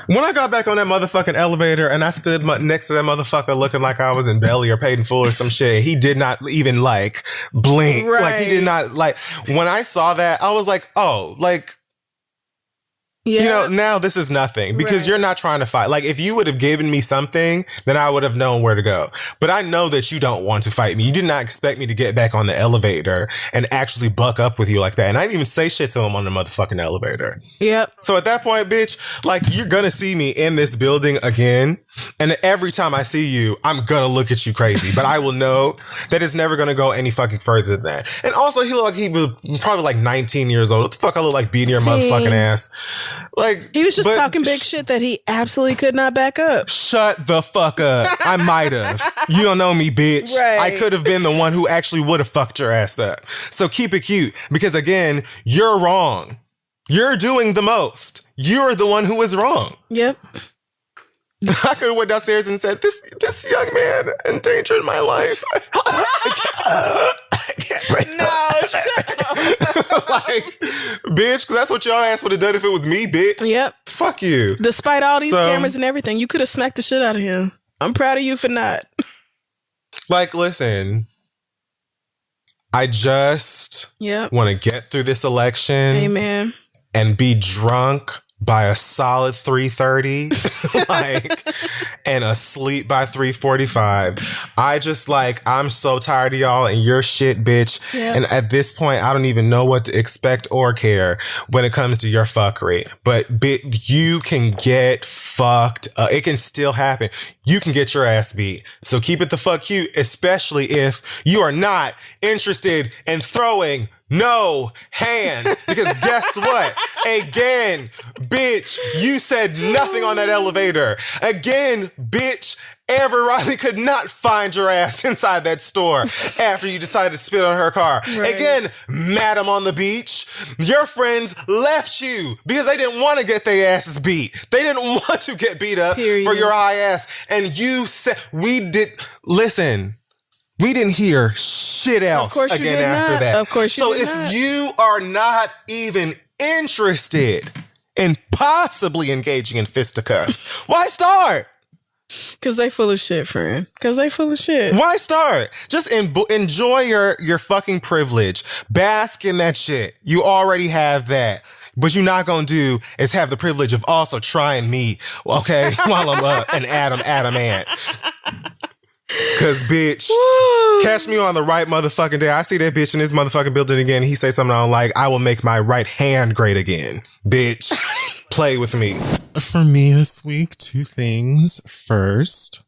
When I got back on that motherfucking elevator and I stood next to that motherfucker looking like I was in Belly or Paid in Full or some shit, he did not even like blink. Right. Like he did not like, when I saw that, I was like, oh, like, Yeah. you know, now this is nothing because you're not trying to fight. Like, if you would have given me something, then I would have known where to go. But I know that you don't want to fight me. You did not expect me to get back on the elevator and actually buck up with you like that. And I didn't even say shit to him on the motherfucking elevator. Yep. So at that point, bitch, like, you're gonna see me in this building again. And every time I see you, I'm gonna look at you crazy. But I will know that it's never gonna go any fucking further than that. And also, he looked like he was probably like 19 years old. What the fuck I look like beating your motherfucking ass? Like, he was just talking big shit that he absolutely could not back up. Shut the fuck up. I might have. You don't know me, bitch. Right. I could have been the one who actually would have fucked your ass up. So keep it cute. Because again, you're wrong. You're doing the most. You're the one who is wrong. Yep. I could have went downstairs and said, this young man endangered my life. I can't breathe. No, shut up. Like, bitch, because that's what your ass would have done if it was me, bitch. Yep. Fuck you. Despite all these cameras and everything, you could have smacked the shit out of him. I'm proud of you for not. Like, listen, I just want to get through this election. Amen. And be drunk by a solid 3:30, like, and asleep by 3:45. I just, like, I'm so tired of y'all and your shit, bitch. Yep. And at this point, I don't even know what to expect or care when it comes to your fuckery. But you can get fucked. It can still happen. You can get your ass beat. So keep it the fuck cute, especially if you are not interested in throwing no hands. Because guess what? Again, bitch, you said nothing on that elevator. Again, bitch, Amber Riley could not find your ass inside that store after you decided to spit on her car. Right. Again, Madam on the Beach, your friends left you because they didn't want to get their asses beat. They didn't want to get beat up for your high ass. And you said, listen, we didn't hear shit else again after that. Of course you did not. So if you are not even interested in possibly engaging in fisticuffs, why start? Because they full of shit, friend. Because they full of shit. Why start? Just enjoy your fucking privilege. Bask in that shit. You already have that. But you're not going to do is have the privilege of also trying me, okay, while I'm up and Adam Ant. Cause bitch, catch me on the right motherfucking day. I see that bitch in this motherfucking building again. He say something I don't like. I will make my right hand great again. Bitch, play with me. For me this week, two things. First,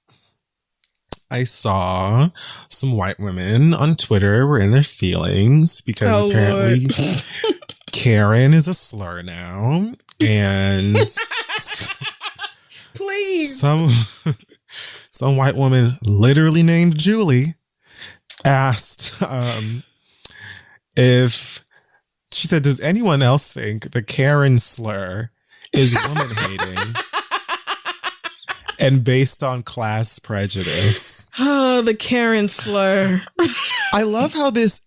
I saw some white women on Twitter were in their feelings because apparently Karen is a slur now. And please. Some white woman, literally named Julie, asked if she said, "Does anyone else think the Karen slur is woman hating and based on class prejudice?" Oh, the Karen slur. I love how this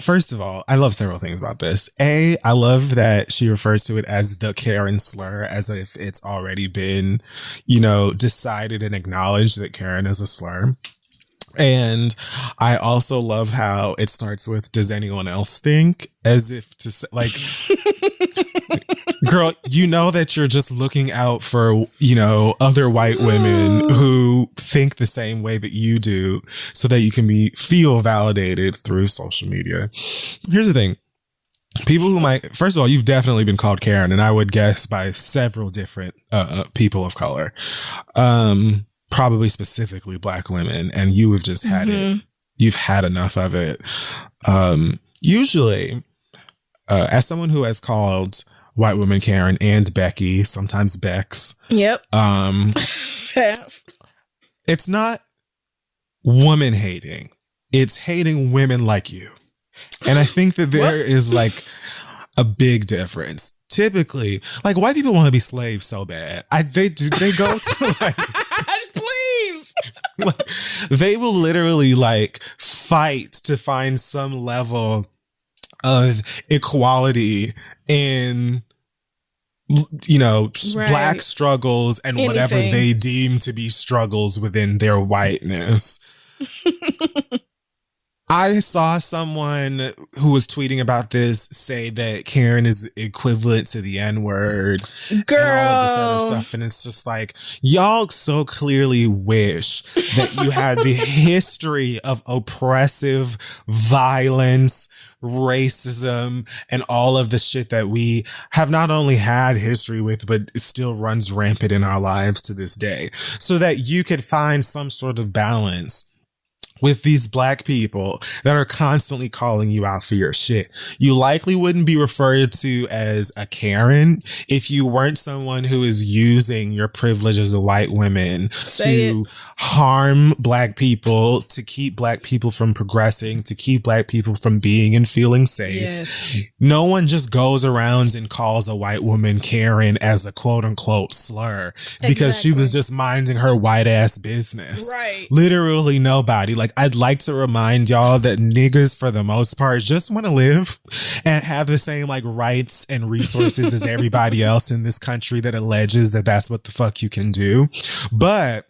first of all, I love several things about this. I love that she refers to it as the Karen slur, as if it's already been, decided and acknowledged that Karen is a slur. And I also love how it starts with, "Does anyone else think?" As if to say, like, girl, you know that you're just looking out for, other white women who think the same way that you do so that you can feel validated through social media. Here's the thing. People who first of all, you've definitely been called Karen, and I would guess by several different people of color. Probably specifically Black women, and you have just had it. You've had enough of it. Usually, as someone who has called white women Karen and Becky, sometimes Bex. Yep. It's not woman hating. It's hating women like you. And I think that there is like a big difference. Typically, like, white people want to be slaves so bad. They go to like please. Like, they will literally like fight to find some level of equality in black struggles and whatever Anything. they deem to be struggles within their whiteness. I saw someone who was tweeting about this say that Karen is equivalent to the N-word. Girl. And all of this other stuff. And it's just like, y'all so clearly wish that you had the history of oppressive violence, racism, and all of the shit that we have not only had history with, but still runs rampant in our lives to this day. So that you could find some sort of balance with these black people that are constantly calling you out for your shit. You likely wouldn't be referred to as a Karen if you weren't someone who is using your privilege as a white woman to harm black people, to keep black people from progressing, to keep black people from being and feeling safe. Yes. No one just goes around and calls a white woman Karen as a quote unquote slur because she was just minding her white ass business. Right. Literally nobody. Like, I'd like to remind y'all that niggas, for the most part, just want to live and have the same like rights and resources as everybody else in this country that alleges that that's what the fuck you can do. But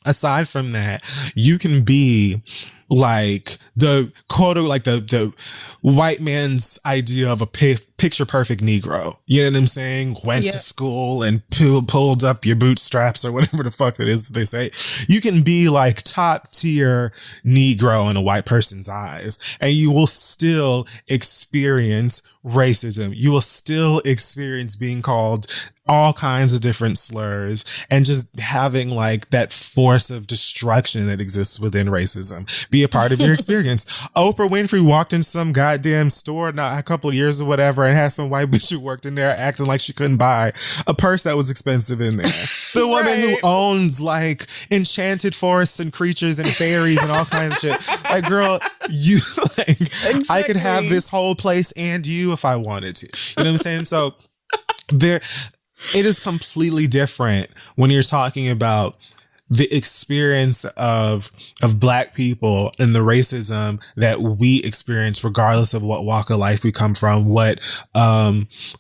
aside from that, you can be like the quote, like the white man's idea of a picture perfect Negro. You know what I'm saying? Went to school and pulled up your bootstraps or whatever the fuck it is that they say. You can be like top tier Negro in a white person's eyes, and you will still experience racism. You will still experience being called all kinds of different slurs and just having like that force of destruction that exists within racism be a part of your experience. Oprah Winfrey walked in some goddamn store not a couple of years or whatever and had some white bitch who worked in there acting like she couldn't buy a purse that was expensive in there. The woman who owns like enchanted forests and creatures and fairies and all kinds of shit. Like, girl, you like, I could have this whole place and you if I wanted to. You know what I'm saying? So it is completely different when you're talking about the experience of black people and the racism that we experience, regardless of what walk of life we come from, what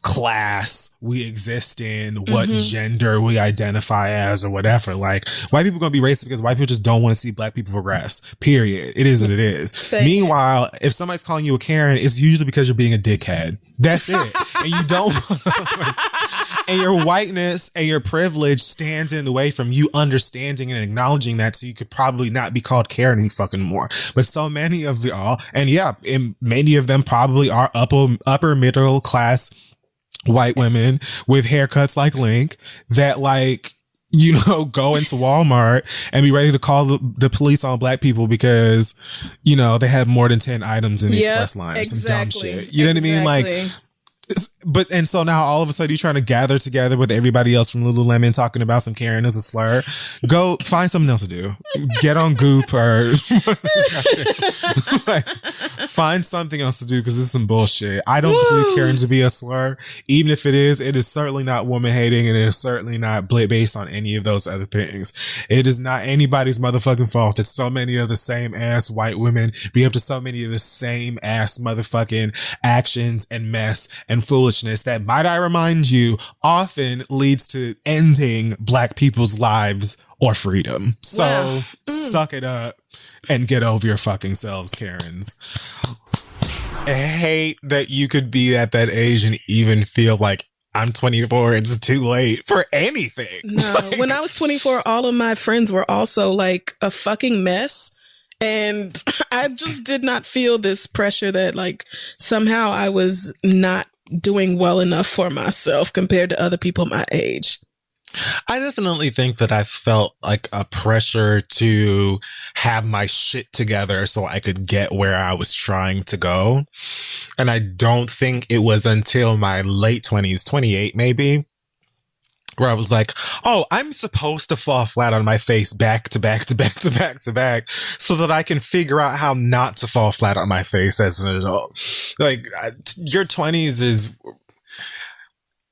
class we exist in, what gender we identify as, or whatever. Like, white people are going to be racist because white people just don't want to see black people progress. Period. It is what it is. Meanwhile, if somebody's calling you a Karen, it's usually because you're being a dickhead. That's it. And you don't. And your whiteness and your privilege stands in the way from you understanding and acknowledging that, so you could probably not be called Karen any fucking more. But so many of y'all, and many of them probably are upper middle class white women with haircuts like Link that like, go into Walmart and be ready to call the police on black people because, they have more than 10 items in the express line or some dumb shit. You know what I mean? Like, and so now all of a sudden you're trying to gather together with everybody else from Lululemon talking about some Karen as a slur. Go find something else to do. Get on Goop or like, find something else to do because this is some bullshit. I don't believe Karen to be a slur. Even if it is certainly not woman hating, and it is certainly not based on any of those other things. It is not anybody's motherfucking fault that so many of the same ass white women be up to so many of the same ass motherfucking actions and mess and foolishness that, might I remind you, often leads to ending black people's lives or freedom. So suck it up and get over your fucking selves, Karens. I hate that you could be at that age and even feel like I'm 24. It's too late for anything. No, when I was 24, all of my friends were also like a fucking mess. And I just did not feel this pressure that like somehow I was not doing well enough for myself compared to other people my age. I definitely think that I felt like a pressure to have my shit together so I could get where I was trying to go. And I don't think it was until my late 20s, 28 maybe, where I was like, oh, I'm supposed to fall flat on my face back to back to back to back to back so that I can figure out how not to fall flat on my face as an adult. Like, your 20s is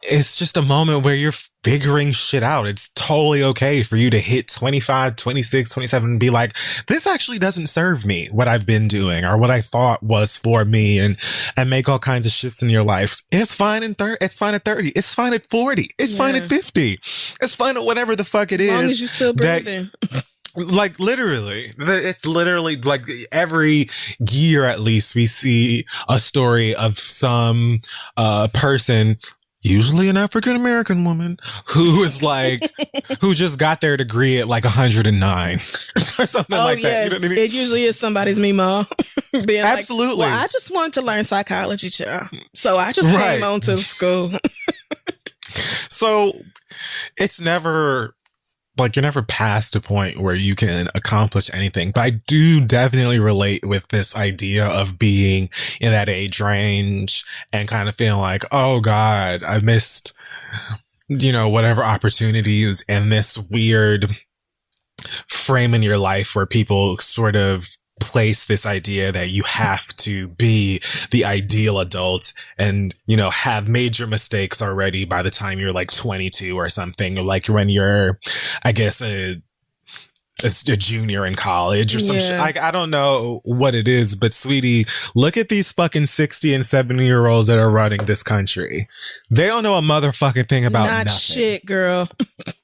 it's just a moment where you're figuring shit out. It's totally okay for you to hit 25, 26, 27 and be like, this actually doesn't serve me, what I've been doing or what I thought was for me, and make all kinds of shifts in your life. It's fine it's fine at 30. It's fine at 40. It's fine at 50. It's fine at whatever the fuck it is. As long as you're still breathing. Like literally, it's literally like every year at least we see a story of some person, usually an African-American woman, who is like, who just got their degree at like 109 or something like that. You know what I mean? It usually is somebody's Mimo. Being Absolutely. Like, well, I just wanted to learn psychology, child. So I just came on to the school. So it's never... like you're never past a point where you can accomplish anything. But I do definitely relate with this idea of being in that age range and kind of feeling like, oh God, I missed, whatever opportunities, and this weird frame in your life where people sort of place this idea that you have to be the ideal adult and, have major mistakes already by the time you're like 22 or something, like when you're, I guess, a junior in college or some shit. I don't know what it is, but sweetie, look at these fucking 60 and 70-year-olds that are running this country. They don't know a motherfucking thing about nothing. Shit, girl.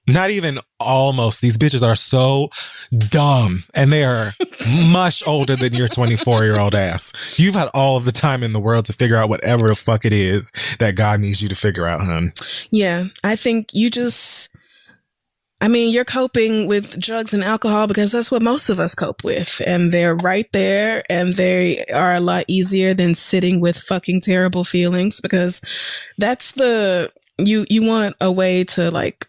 Not even almost. These bitches are so dumb, and they are much older than your 24-year-old ass. You've had all of the time in the world to figure out whatever the fuck it is that God needs you to figure out, hun. Yeah, I think you're coping with drugs and alcohol because that's what most of us cope with. And they're right there, and they are a lot easier than sitting with fucking terrible feelings, because that's you want a way to like,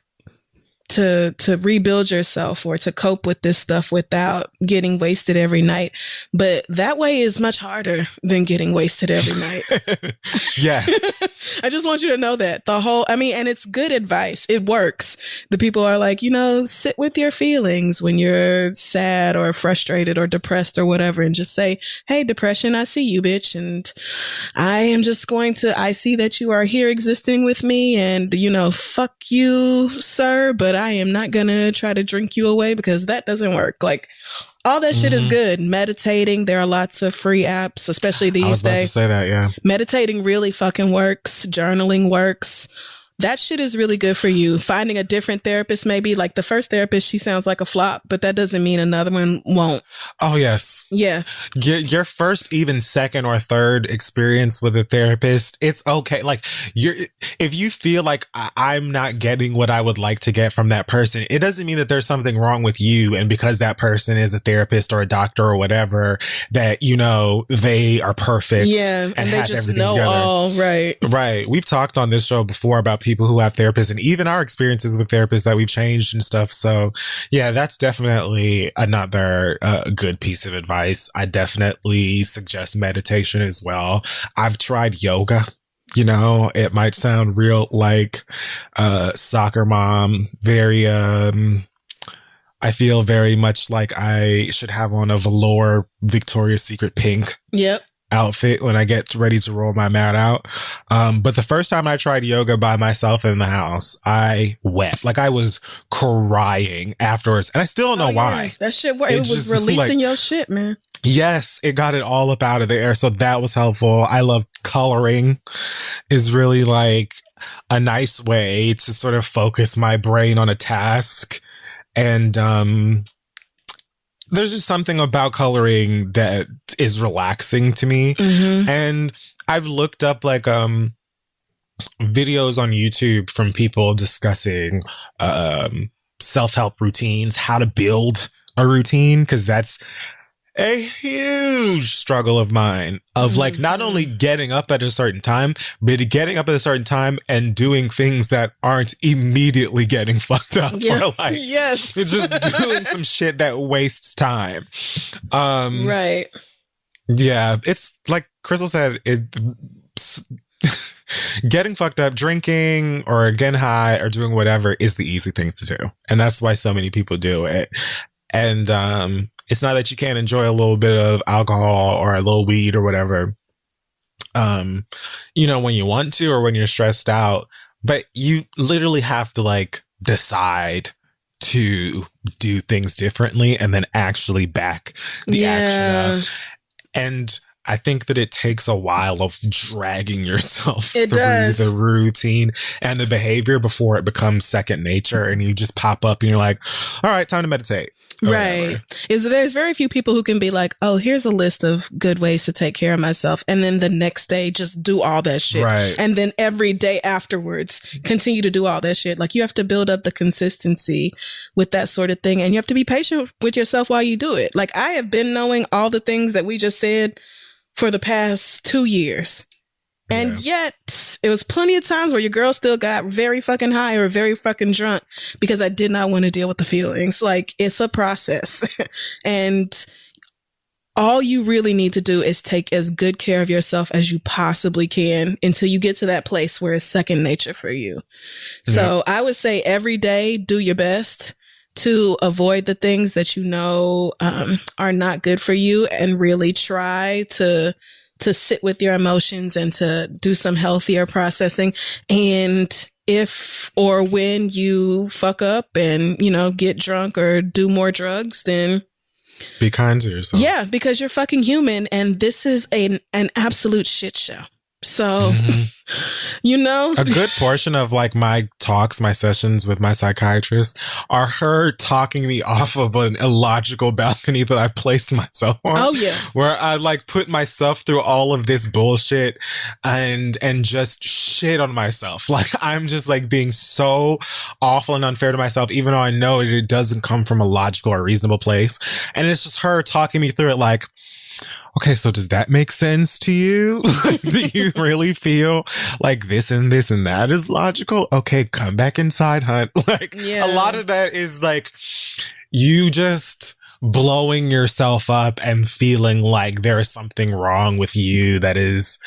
to rebuild yourself or to cope with this stuff without getting wasted every night. But that way is much harder than getting wasted every night. Yes. I just want you to know that and it's good advice. It works. The people are like, sit with your feelings when you're sad or frustrated or depressed or whatever, and just say, hey, depression, I see you, bitch. And I see that you are here existing with me, and, fuck you, sir, but I am not gonna try to drink you away, because that doesn't work. Like, all that shit is good. Meditating, there are lots of free apps, especially these days. I was about to say that, yeah. Meditating really fucking works. Journaling works. That shit is really good for you. Finding a different therapist, maybe. Like the first therapist, she sounds like a flop, but that doesn't mean another one won't. Oh, yes. Yeah. Your first, even second or third experience with a therapist, it's okay. Like, if you feel like I'm not getting what I would like to get from that person, it doesn't mean that there's something wrong with you. And because that person is a therapist or a doctor or whatever, that, they are perfect. Yeah. And they just know together. All right. Right. We've talked on this show before about people who have therapists, and even our experiences with therapists that we've changed and stuff. So yeah, that's definitely another good piece of advice. I definitely suggest meditation as well. I've tried yoga. It might sound real like soccer mom, very I feel very much like I should have on a velour Victoria's Secret pink. Yep. Outfit when I get ready to roll my mat out. But the first time I tried yoga by myself in the house, I wept. Like, I was crying afterwards, and I still don't know why. That shit, it was releasing your shit, man. Yes, it got it all up out of the air. So that was helpful. I love coloring. Is really like a nice way to sort of focus my brain on a task. And, there's just something about coloring that is relaxing to me. Mm-hmm. And I've looked up like videos on YouTube from people discussing self-help routines, how to build a routine, because that's a huge struggle of mine of like not only getting up at a certain time, but getting up at a certain time and doing things that aren't immediately getting fucked up. Yeah. Or like, yes. You're just doing some shit that wastes time. Right. Yeah. It's like Crystal said, getting fucked up, drinking or getting high or doing whatever is the easy thing to do. And that's why so many people do it. And, it's not that you can't enjoy a little bit of alcohol or a little weed or whatever, when you want to or when you're stressed out. But you literally have to like decide to do things differently and then actually back the action up. And I think that it takes a while of dragging yourself through the routine and the behavior before it becomes second nature and you just pop up and you're like, all right, time to meditate. Right. There's very few people who can be like, oh, here's a list of good ways to take care of myself. And then the next day, just do all that shit. Right. And then every day afterwards, continue to do all that shit. Like you have to build up the consistency with that sort of thing. And you have to be patient with yourself while you do it. Like I have been knowing all the things that we just said for the past 2 years. And yet it was plenty of times where your girl still got very fucking high or very fucking drunk because I did not want to deal with the feelings. Like it's a process. And all you really need to do is take as good care of yourself as you possibly can until you get to that place where it's second nature for you. So I would say every day, do your best to avoid the things that you know are not good for you and really try to sit with your emotions and to do some healthier processing. And if or when you fuck up and, you know, get drunk or do more drugs, then be kind to yourself. Yeah, because you're fucking human and this is an absolute shit show. So, you know, a good portion of like my talks, my sessions with my psychiatrist are her talking me off of an illogical balcony that I've placed myself on. Oh yeah. Where I like put myself through all of this bullshit and just shit on myself. Like I'm just like being so awful and unfair to myself, even though I know it doesn't come from a logical or reasonable place. And it's just her talking me through it like, okay, so does that make sense to you? Do you really feel like this and this and that is logical? Okay, come back inside, hun. Like a lot of that is like you just blowing yourself up and feeling like there is something wrong with you that is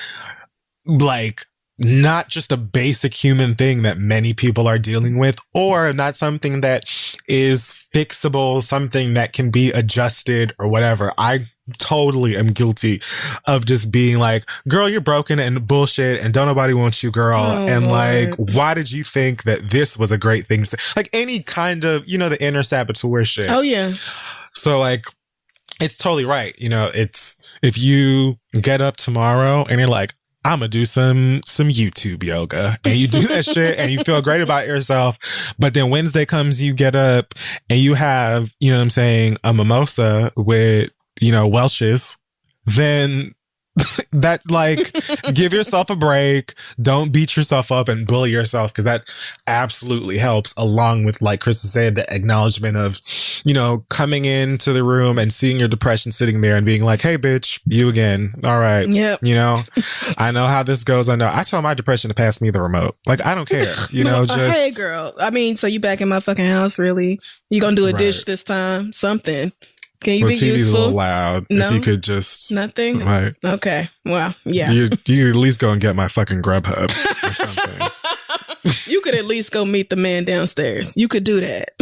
like not just a basic human thing that many people are dealing with, or not something that is fixable, something that can be adjusted or whatever. I totally am guilty of just being like, girl, you're broken and bullshit and don't nobody want you, girl. And like, why did you think that this was a great thing? Like any kind of, you know, the inner saboteur shit. Oh yeah. So like, it's totally right. You know, it's if you get up tomorrow and you're like, I'm gonna do some YouTube yoga, and you do that shit and you feel great about yourself. But then Wednesday comes, you get up and you have, you know what I'm saying, a mimosa with, you know, Welch's, then that like give yourself a break. Don't beat yourself up and bully yourself, because that absolutely helps, along with, like Krista said, the acknowledgement of, you know, coming into the room and seeing your depression sitting there and being like, hey bitch, you again. All right. Yep. You know, I know how this goes. I tell my depression to pass me the remote. Like, I don't care. You know, just hey girl. I mean, so you back in my fucking house, really? You gonna do a dish this time? Something. Can you be TV's useful? a little loud. No? If you could just nothing. Right. Okay. Well, yeah. You at least go and get my fucking Grubhub or something. You could at least go meet the man downstairs. You could do that.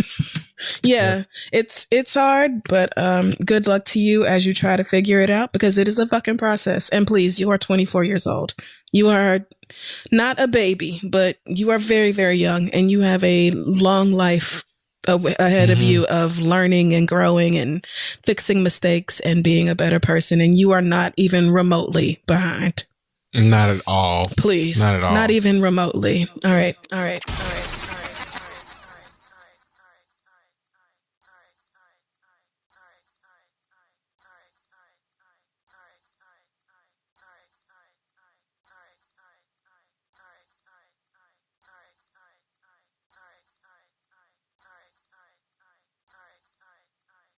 Yeah. It's hard, but good luck to you as you try to figure it out, because it is a fucking process. And please, you are 24 years old. You are not a baby, but you are very, very young, and you have a long life ahead of you of learning and growing and fixing mistakes and being a better person. And you are not even remotely behind. Not at all. Please. Not at all. Not even remotely. All right.